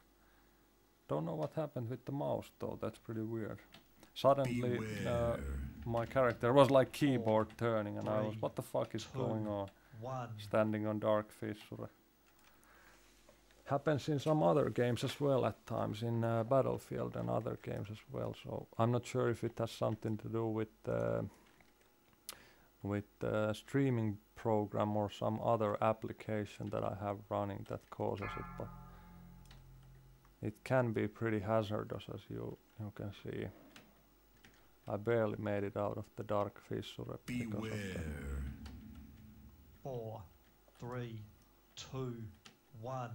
Don't know what happened with the mouse though, that's pretty weird. Suddenly my character was like keyboard turning and I was, what the fuck is going on? 1. Standing on dark fissure. Happens in some other games as well at times, in Battlefield and other games as well, so I'm not sure if it has something to do with streaming program or some other application that I have running that causes it, but it can be pretty hazardous, as you can see. I barely made it out of the dark fissure because of that. 4, 3, 2, 1.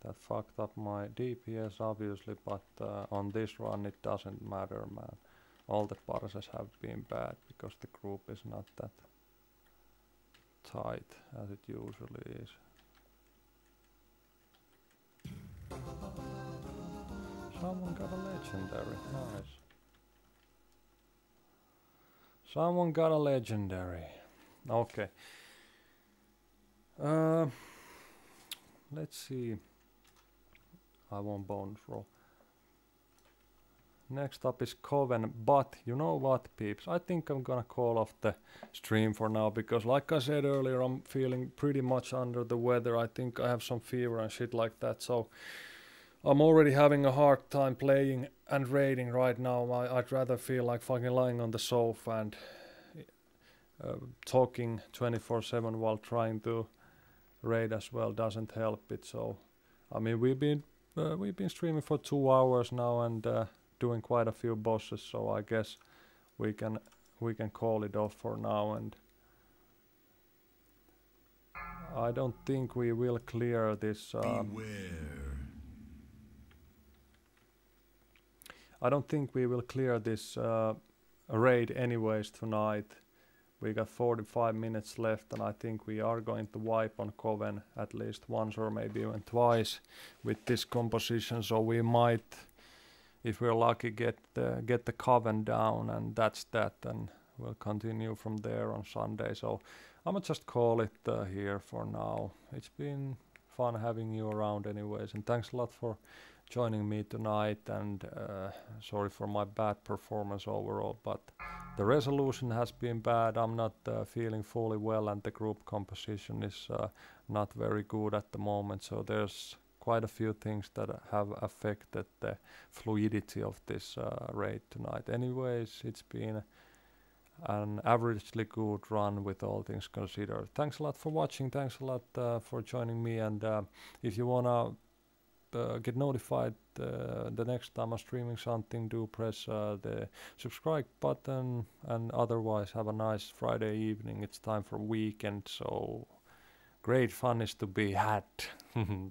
That fucked up my DPS obviously, but on this run it doesn't matter, man. All the parses have been bad because the group is not that tight as it usually is. Someone got a legendary, nice. Someone got a legendary. Okay. Let's see. I won't bonus roll. Next up is Coven, but you know what, peeps? I think I'm gonna call off the stream for now because, like I said earlier, I'm feeling pretty much under the weather. I think I have some fever and shit like that, so I'm already having a hard time playing and raiding right now. I'd rather feel like fucking lying on the sofa and talking 24/7 while trying to raid as well doesn't help it. So, I mean, we've been streaming for 2 hours now and doing quite a few bosses. So I guess we can call it off for now. And I don't think we will clear this. I don't think we will clear this raid anyways tonight. We got 45 minutes left and I think we are going to wipe on Coven at least once or maybe even twice with this composition, so we might, if we're lucky, get the Coven down, and that's that, and we'll continue from there on Sunday. So I'm gonna just call it here for now. It's been fun having you around anyways, and thanks a lot for joining me tonight, and sorry for my bad performance overall, but the resolution has been bad. I'm not feeling fully well and the group composition is not very good at the moment, so there's quite a few things that have affected the fluidity of this raid tonight. Anyways, it's been an averagely good run with all things considered. Thanks a lot for watching, thanks a lot for joining me, and if you wanna get notified the next time I'm streaming something, do press the subscribe button, and otherwise have a nice Friday evening. It's time for weekend, so great fun is to be had.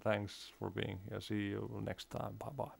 Thanks for being here. See you next time. Bye bye.